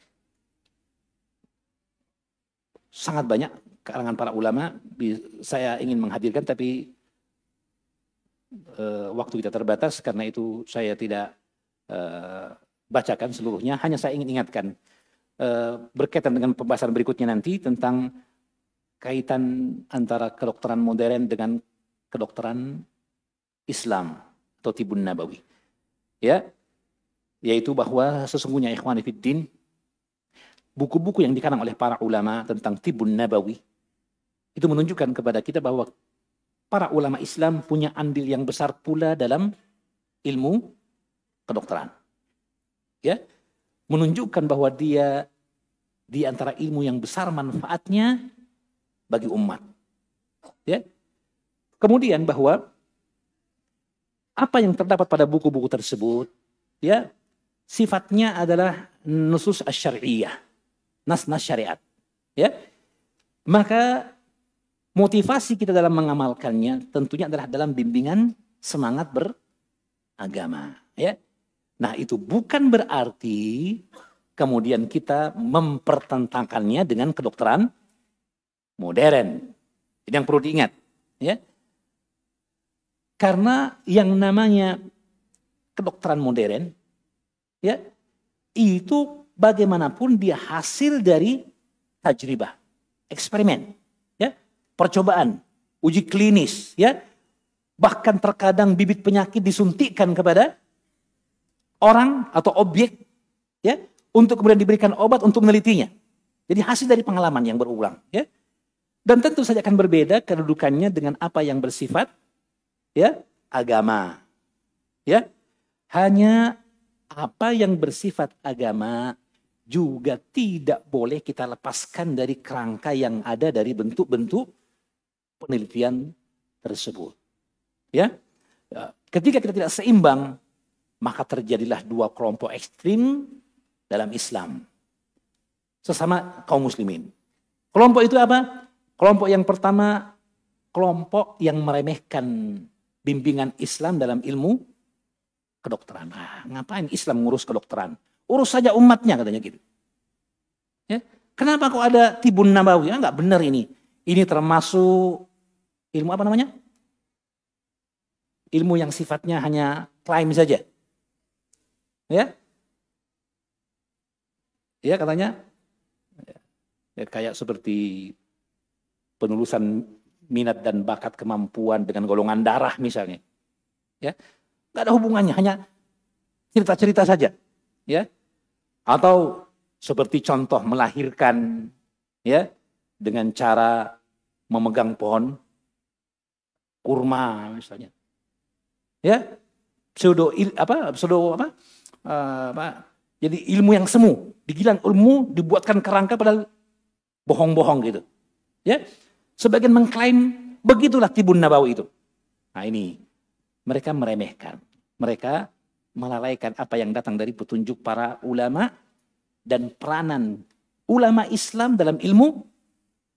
Sangat banyak kalangan para ulama. Saya ingin menghadirkan tapi waktu kita terbatas, karena itu saya tidak bacakan seluruhnya. Hanya saya ingin ingatkan berkaitan dengan pembahasan berikutnya nanti tentang kaitan antara kedokteran modern dengan kedokteran Islam atau Tibun Nabawi. Ya, yaitu bahwa sesungguhnya ikhwani fiddin, buku-buku yang dikarang oleh para ulama tentang Tibun Nabawi itu menunjukkan kepada kita bahwa para ulama Islam punya andil yang besar pula dalam ilmu kedokteran. Ya, menunjukkan bahwa dia di antara ilmu yang besar manfaatnya bagi umat. Ya. Kemudian bahwa apa yang terdapat pada buku-buku tersebut, ya, sifatnya adalah nusus asy-syar'iyyah, nas-nas syariat. Ya. Maka motivasi kita dalam mengamalkannya tentunya adalah dalam bimbingan semangat beragama, ya. Nah, itu bukan berarti kemudian kita mempertentangkannya dengan kedokteran modern. Ini yang perlu diingat, ya. Karena yang namanya kedokteran modern, ya, itu bagaimanapun dia hasil dari tajribah, eksperimen, ya, percobaan, uji klinis, ya. Bahkan terkadang bibit penyakit disuntikkan kepada orang atau objek, ya, untuk kemudian diberikan obat untuk menelitinya. Jadi hasil dari pengalaman yang berulang, ya. Dan tentu saja akan berbeda kedudukannya dengan apa yang bersifat, ya, agama. Ya. Hanya apa yang bersifat agama juga tidak boleh kita lepaskan dari kerangka yang ada dari bentuk-bentuk penelitian tersebut. Ya. Ketika kita tidak seimbang, maka terjadilah dua kelompok ekstrim dalam Islam sesama kaum muslimin. Kelompok itu apa? Kelompok yang pertama, kelompok yang meremehkan bimbingan Islam dalam ilmu kedokteran. Nah, ngapain Islam ngurus kedokteran? Urus saja umatnya, katanya gitu. Ya. Kenapa kok ada Tibun Nabawi? Enggak benar ini. Ini termasuk ilmu apa namanya? Ilmu yang sifatnya hanya klaim saja. Ya, ya katanya, ya, kayak seperti penulisan minat dan bakat kemampuan dengan golongan darah misalnya, ya, nggak ada hubungannya, hanya cerita-cerita saja, ya, atau seperti contoh melahirkan, ya, dengan cara memegang pohon kurma misalnya, ya, pseudo apa? Jadi ilmu yang semu, dibilang ilmu dibuatkan kerangka padahal bohong-bohong gitu. Ya, sebagian mengklaim begitulah Tibun Nabawi itu. Nah, ini mereka meremehkan, mereka melalaikan apa yang datang dari petunjuk para ulama dan peranan ulama Islam dalam ilmu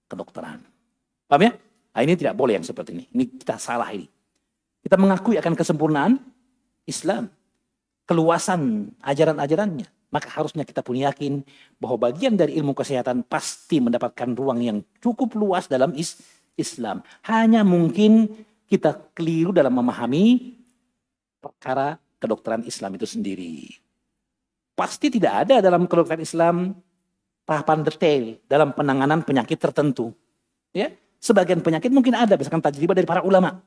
kedokteran. Paham ya? Nah, ini tidak boleh yang seperti ini. Ini kita salah ini. Kita mengakui akan kesempurnaan Islam, keluasan ajaran-ajarannya, maka harusnya kita pun yakin bahwa bagian dari ilmu kesehatan pasti mendapatkan ruang yang cukup luas dalam Islam. Hanya mungkin kita keliru dalam memahami perkara kedokteran Islam itu sendiri. Pasti tidak ada dalam kedokteran Islam tahapan detail dalam penanganan penyakit tertentu. Ya, sebagian penyakit mungkin ada berdasarkan tajribah dari para ulama.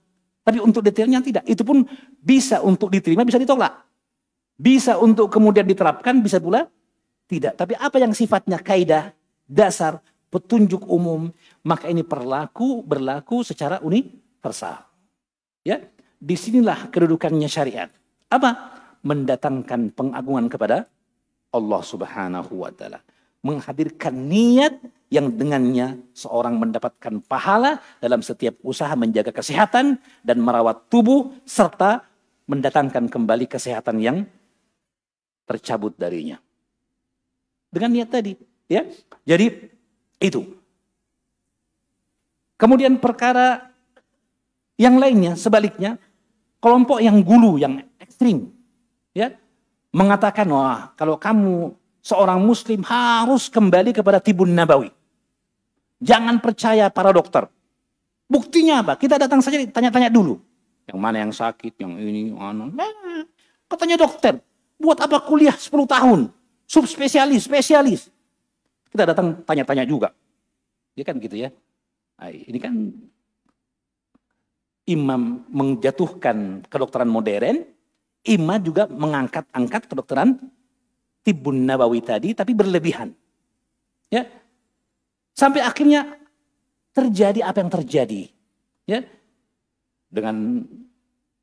Tapi untuk detailnya tidak. Itu pun bisa untuk diterima, bisa ditolak. Bisa untuk kemudian diterapkan, bisa pula tidak. Tapi apa yang sifatnya kaidah, dasar, petunjuk umum, maka ini berlaku secara universal. Ya, disinilah kedudukannya syariat. Apa? Mendatangkan pengagungan kepada Allah Subhanahu wa Ta'ala. Menghadirkan niat yang dengannya seorang mendapatkan pahala dalam setiap usaha menjaga kesehatan dan merawat tubuh serta mendatangkan kembali kesehatan yang tercabut darinya. Dengan niat tadi, ya. Jadi itu. Kemudian perkara yang lainnya sebaliknya, kelompok yang gulu, yang ekstrim, ya, mengatakan, wah, kalau kamu seorang muslim harus kembali kepada Tibun Nabawi. Jangan percaya para dokter. Buktinya apa? Kita datang saja tanya-tanya dulu. Yang mana yang sakit, yang ini, katanya dokter. Buat apa kuliah 10 tahun? Subspesialis, spesialis. Kita datang tanya-tanya juga. Ya kan gitu ya. Nah, ini kan imam menjatuhkan kedokteran modern, imam juga mengangkat-angkat kedokteran Tibbun Nabawi tadi, tapi berlebihan. Ya, sampai akhirnya terjadi apa yang terjadi. Ya, dengan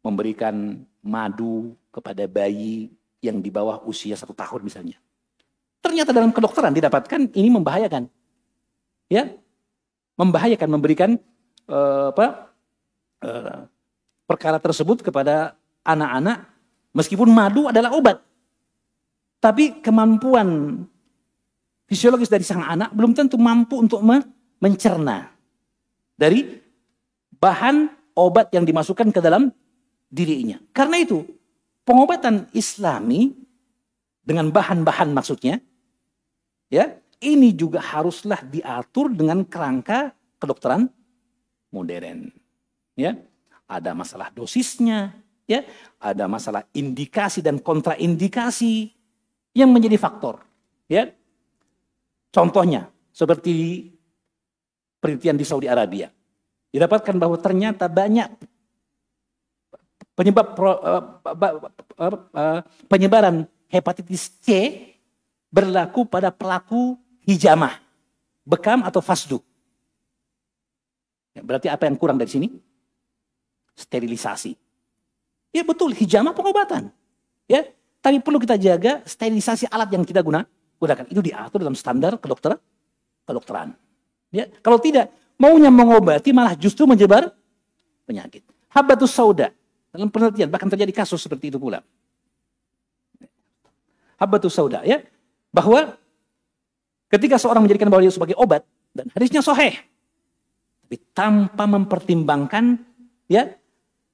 memberikan madu kepada bayi yang di bawah usia 1 tahun misalnya. Ternyata dalam kedokteran didapatkan ini membahayakan. Ya, membahayakan memberikan perkara tersebut kepada anak-anak, meskipun madu adalah obat. Tapi kemampuan fisiologis dari sang anak belum tentu mampu untuk mencerna dari bahan obat yang dimasukkan ke dalam dirinya. Karena itu, pengobatan Islami dengan bahan-bahan maksudnya, ya, ini juga haruslah diatur dengan kerangka kedokteran modern. Ya, ada masalah dosisnya, ya, ada masalah indikasi dan kontraindikasi yang menjadi faktor. Ya, contohnya seperti penelitian di Saudi Arabia, didapatkan bahwa ternyata banyak penyebaran hepatitis C berlaku pada pelaku hijamah, bekam atau fasdu. Berarti apa yang kurang dari sini? Sterilisasi. Ya betul, hijamah pengobatan. Ya, tapi perlu kita jaga sterilisasi alat yang kita gunakan. Itu diatur dalam standar kedokteran. Ya, kalau tidak, maunya mengobati malah justru menyebar penyakit. Habbatus sauda. Dalam penelitian bahkan terjadi kasus seperti itu pula. Habbatus sauda, ya, bahwa ketika seorang menjadikan bahwa dia sebagai obat dan hadisnya sahih, tapi tanpa mempertimbangkan, ya,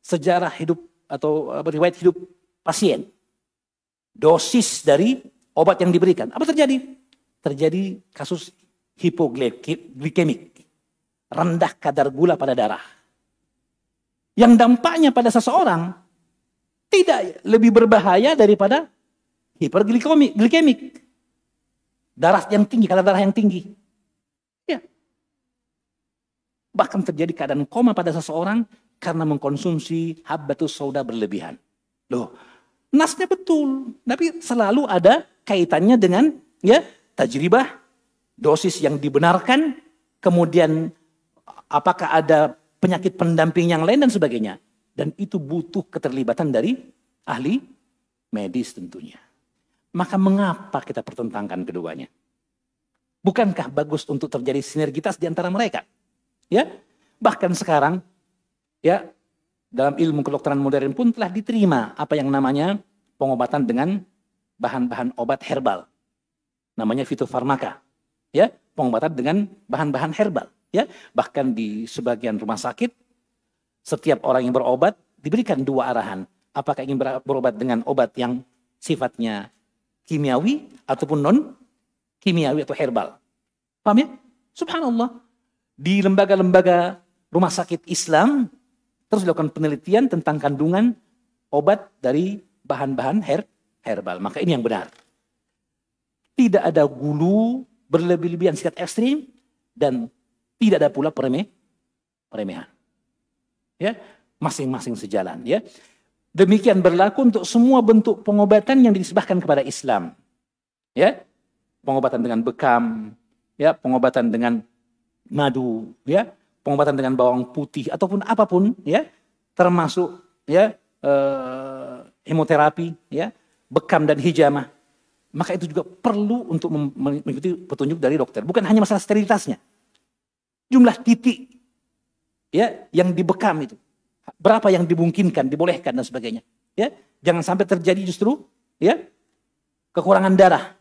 sejarah hidup atau riwayat hidup pasien, dosis dari obat yang diberikan, apa terjadi? Terjadi kasus hipoglikemik, rendah kadar gula pada darah. Yang dampaknya pada seseorang tidak lebih berbahaya daripada hiperglikemik. Darah yang tinggi, kadar darah yang tinggi. Ya. Bahkan terjadi keadaan koma pada seseorang karena mengkonsumsi habbatus sauda berlebihan. Loh, nasnya betul, tapi selalu ada kaitannya dengan, ya, tajribah, dosis yang dibenarkan, kemudian apakah ada penyakit pendamping yang lain dan sebagainya. Dan itu butuh keterlibatan dari ahli medis tentunya. Maka mengapa kita pertentangkan keduanya? Bukankah bagus untuk terjadi sinergitas di antara mereka? Ya, bahkan sekarang, ya, dalam ilmu kedokteran modern pun telah diterima apa yang namanya pengobatan dengan bahan-bahan obat herbal. Namanya fitofarmaka. Ya, pengobatan dengan bahan-bahan herbal. Ya, bahkan di sebagian rumah sakit, setiap orang yang berobat diberikan 2 arahan. Apakah ingin berobat dengan obat yang sifatnya kimiawi ataupun non kimiawi atau herbal. Paham ya? Subhanallah. Di lembaga-lembaga rumah sakit Islam terus dilakukan penelitian tentang kandungan obat dari bahan-bahan herbal. Maka ini yang benar. Tidak ada gulu berlebih-lebihan sikap ekstrim dan tidak ada pula peremehan. Ya, masing-masing sejalan, ya. Demikian berlaku untuk semua bentuk pengobatan yang dinisbahkan kepada Islam. Ya. Pengobatan dengan bekam, ya, pengobatan dengan madu, ya, pengobatan dengan bawang putih ataupun apapun, ya, termasuk ya hemoterapi, ya, bekam dan hijamah, maka itu juga perlu untuk mengikuti petunjuk dari dokter. Bukan hanya masalah sterilitasnya, jumlah titik, ya, yang dibekam itu, berapa yang dimungkinkan, dibolehkan dan sebagainya, ya, jangan sampai terjadi justru, ya, kekurangan darah,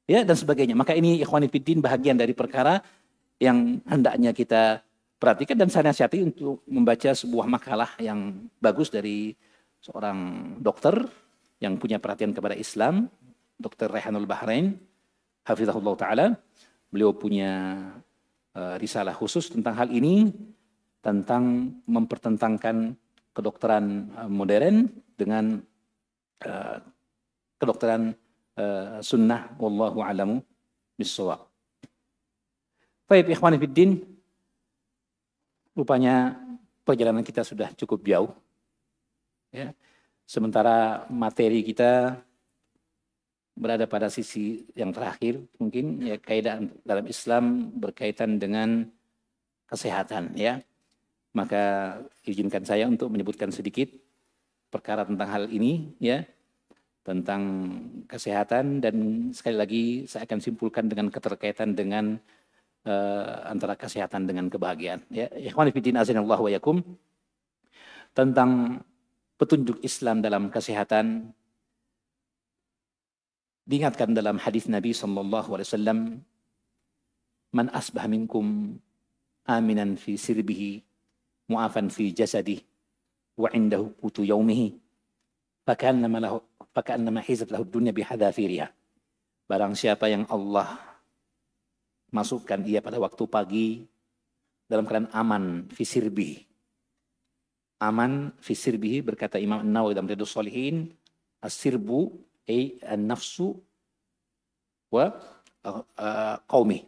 ya, dan sebagainya. Maka ini ikhwani fiddin bahagian dari perkara yang hendaknya kita perhatikan, dan saya nasihati untuk membaca sebuah makalah yang bagus dari seorang dokter yang punya perhatian kepada Islam, Dr. Rehanul Bahrain, hafizahullah ta'ala. Beliau punya risalah khusus tentang hal ini, tentang mempertentangkan kedokteran modern dengan kedokteran sunnah, wallahu a'lamu bis-shawab. Baik, ikhwani fiddin, rupanya perjalanan kita sudah cukup jauh, ya. Sementara materi kita berada pada sisi yang terakhir, mungkin, ya, kaidah dalam Islam berkaitan dengan kesehatan, ya. Maka izinkan saya untuk menyebutkan sedikit perkara tentang hal ini, ya, tentang kesehatan, dan sekali lagi saya akan simpulkan dengan keterkaitan dengan antara kesehatan dengan kebahagiaan, ya. Ikhwani fiddin azanallahu wa yakum, tentang petunjuk Islam dalam kesehatan diingatkan dalam hadis Nabi SAW, man asbah minkum aminan fi sirbihi mu'afan fi jasadih wa indahu qutu yaumihi fakannama hizat lahu dunya bihadafiriha. Barang siapa yang Allah masukkan ia pada waktu pagi dalam keadaan aman fi sirbihi. Aman fi sirbihi, berkata Imam An-Nawawi dalam Riyadhus Shalihin, as-sirbu ay an-nafsu wa qaumi.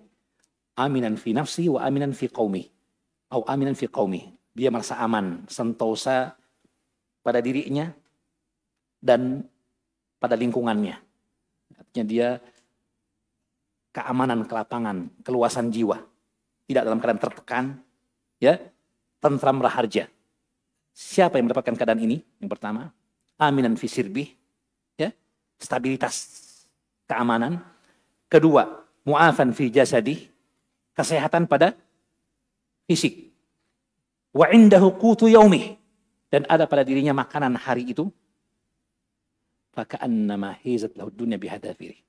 Aminan fi nafsi wa aminan fi qaumi. Atau aminan fi qaumi. Dia merasa aman, sentosa pada dirinya dan pada lingkungannya. Artinya dia keamanan, kelapangan, keluasan jiwa, tidak dalam keadaan tertekan, ya, tentram raharja. Siapa yang mendapatkan keadaan ini? Yang pertama, aminan fi sirbih, ya, stabilitas, keamanan. Kedua, mu'afan fi jasadih, kesehatan pada fisik. Wa indahu qutu yaumih, dan ada pada dirinya makanan hari itu. Faka'annama hizat lahu dunya bihadafirih,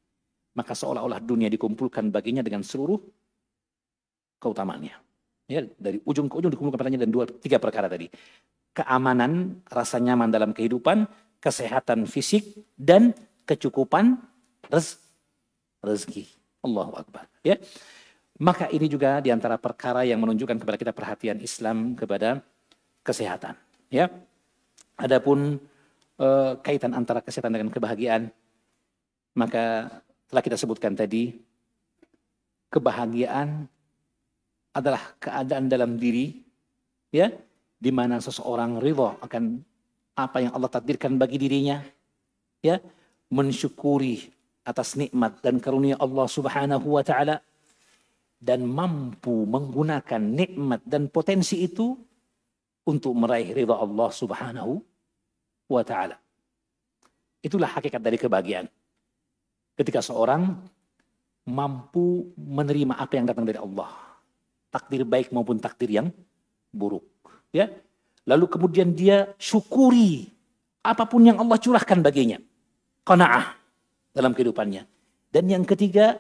maka seolah-olah dunia dikumpulkan baginya dengan seluruh keutamaannya. Ya, dari ujung ke ujung dikumpulkan padanya, dan 3 perkara tadi. Keamanan, rasa nyaman dalam kehidupan, kesehatan fisik, dan kecukupan rezeki. Allahu Akbar. Ya. Maka ini juga diantara perkara yang menunjukkan kepada kita perhatian Islam kepada kesehatan. Ya. Adapun kaitan antara kesehatan dengan kebahagiaan, maka telah kita sebutkan tadi, kebahagiaan adalah keadaan dalam diri, ya, di mana seseorang ridha akan apa yang Allah takdirkan bagi dirinya, ya, mensyukuri atas nikmat dan karunia Allah Subhanahu wa taala, dan mampu menggunakan nikmat dan potensi itu untuk meraih ridha Allah Subhanahu wa taala. Itulah hakikat dari kebahagiaan. Ketika seorang mampu menerima apa yang datang dari Allah, takdir baik maupun takdir yang buruk, ya. Lalu kemudian dia syukuri apapun yang Allah curahkan baginya, qanaah dalam kehidupannya. Dan yang ketiga,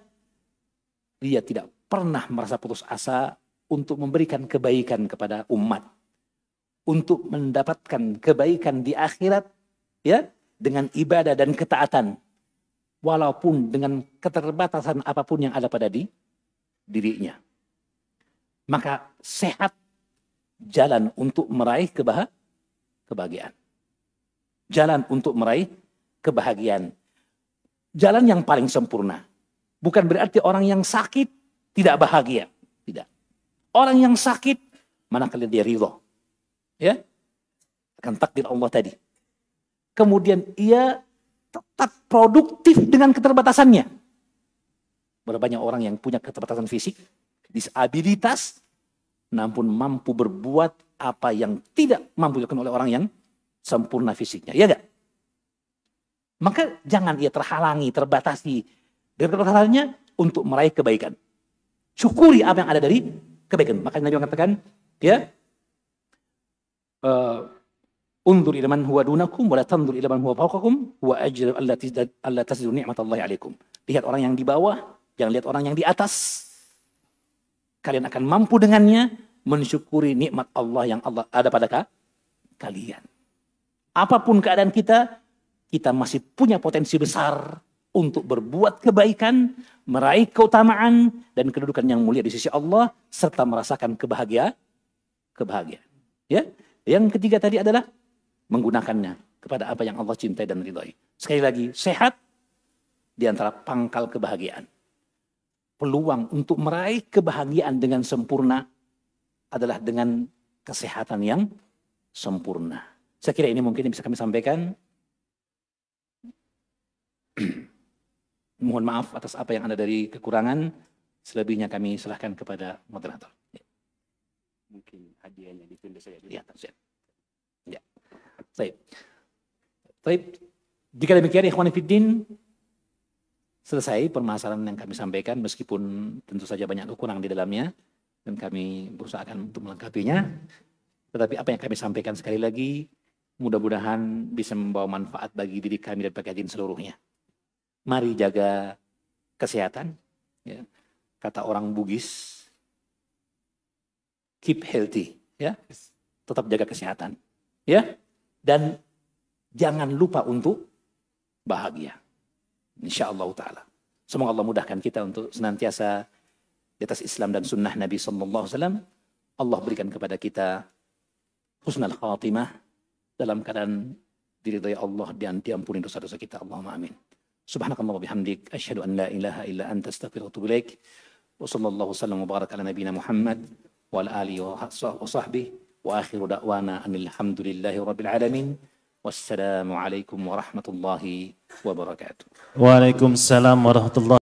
dia tidak pernah merasa putus asa untuk memberikan kebaikan kepada umat, untuk mendapatkan kebaikan di akhirat, ya, dengan ibadah dan ketaatan. Walaupun dengan keterbatasan apapun yang ada pada dirinya. Maka sehat jalan untuk meraih kebahagiaan. Jalan untuk meraih kebahagiaan. Jalan yang paling sempurna. Bukan berarti orang yang sakit tidak bahagia. Tidak. Orang yang sakit, manakala dia ridha, ya, akan takdir Allah tadi. Kemudian ia tetap produktif dengan keterbatasannya. Berapa banyak orang yang punya keterbatasan fisik, disabilitas, namun mampu berbuat apa yang tidak mampu dilakukan oleh orang yang sempurna fisiknya. Ya enggak? Maka jangan ia terhalangi, terbatasi dari keterbatasannya untuk meraih kebaikan. Syukuri apa yang ada dari kebaikan. Maka Nabi mengatakan, ya, undur ila man huwa dunakum wa la tandur ila man huwa fawqakum wa ajru alla tazdu ni'matallahi alaikum. Lihat orang yang di bawah, jangan lihat orang yang di atas. Kalian akan mampu dengannya mensyukuri nikmat Allah yang Allah ada pada kalian. Apapun keadaan kita masih punya potensi besar untuk berbuat kebaikan, meraih keutamaan dan kedudukan yang mulia di sisi Allah, serta merasakan kebahagiaan. Ya, yang ketiga tadi adalah menggunakannya kepada apa yang Allah cintai dan ridhai. Sekali lagi, sehat di antara pangkal kebahagiaan. Peluang untuk meraih kebahagiaan dengan sempurna adalah dengan kesehatan yang sempurna. Saya kira ini mungkin bisa kami sampaikan. Mohon maaf atas apa yang ada dari kekurangan. Selebihnya kami serahkan kepada moderator. Mungkin hadiahnya ditunda saja. Ya, ya. Baik. Jika demikian, ikhwan fiddin, selesai permasalahan yang kami sampaikan, meskipun tentu saja banyak kekurangan di dalamnya, dan kami berusaha untuk melengkapinya. Tetapi apa yang kami sampaikan sekali lagi, mudah-mudahan bisa membawa manfaat bagi diri kami dan bagi hadirin seluruhnya. Mari jaga kesehatan. Ya. Kata orang Bugis, keep healthy. Ya. Tetap jaga kesehatan. Ya. Dan jangan lupa untuk bahagia. InsyaAllah ta'ala. Semoga Allah mudahkan kita untuk senantiasa di atas Islam dan sunnah Nabi SAW. Allah berikan kepada kita husnul khatimah dalam keadaan diridhai Allah dan diampuni dosa-dosa kita. Allahumma amin. Subhanakallah wa bihamdik. Asyhadu an la ilaha illa anta astaghfiruka wa atubu ilaik. Wa sallallahu sallam wa baraka ala nabiyina Muhammad wa ala alihi wa sahbihi. Wa akhiru da'wana anil hamdulillahi rabbil alamin. Wassalamu alaikum warahmatullahi wabarakatuh. Waalaikumsalam warahmatullahi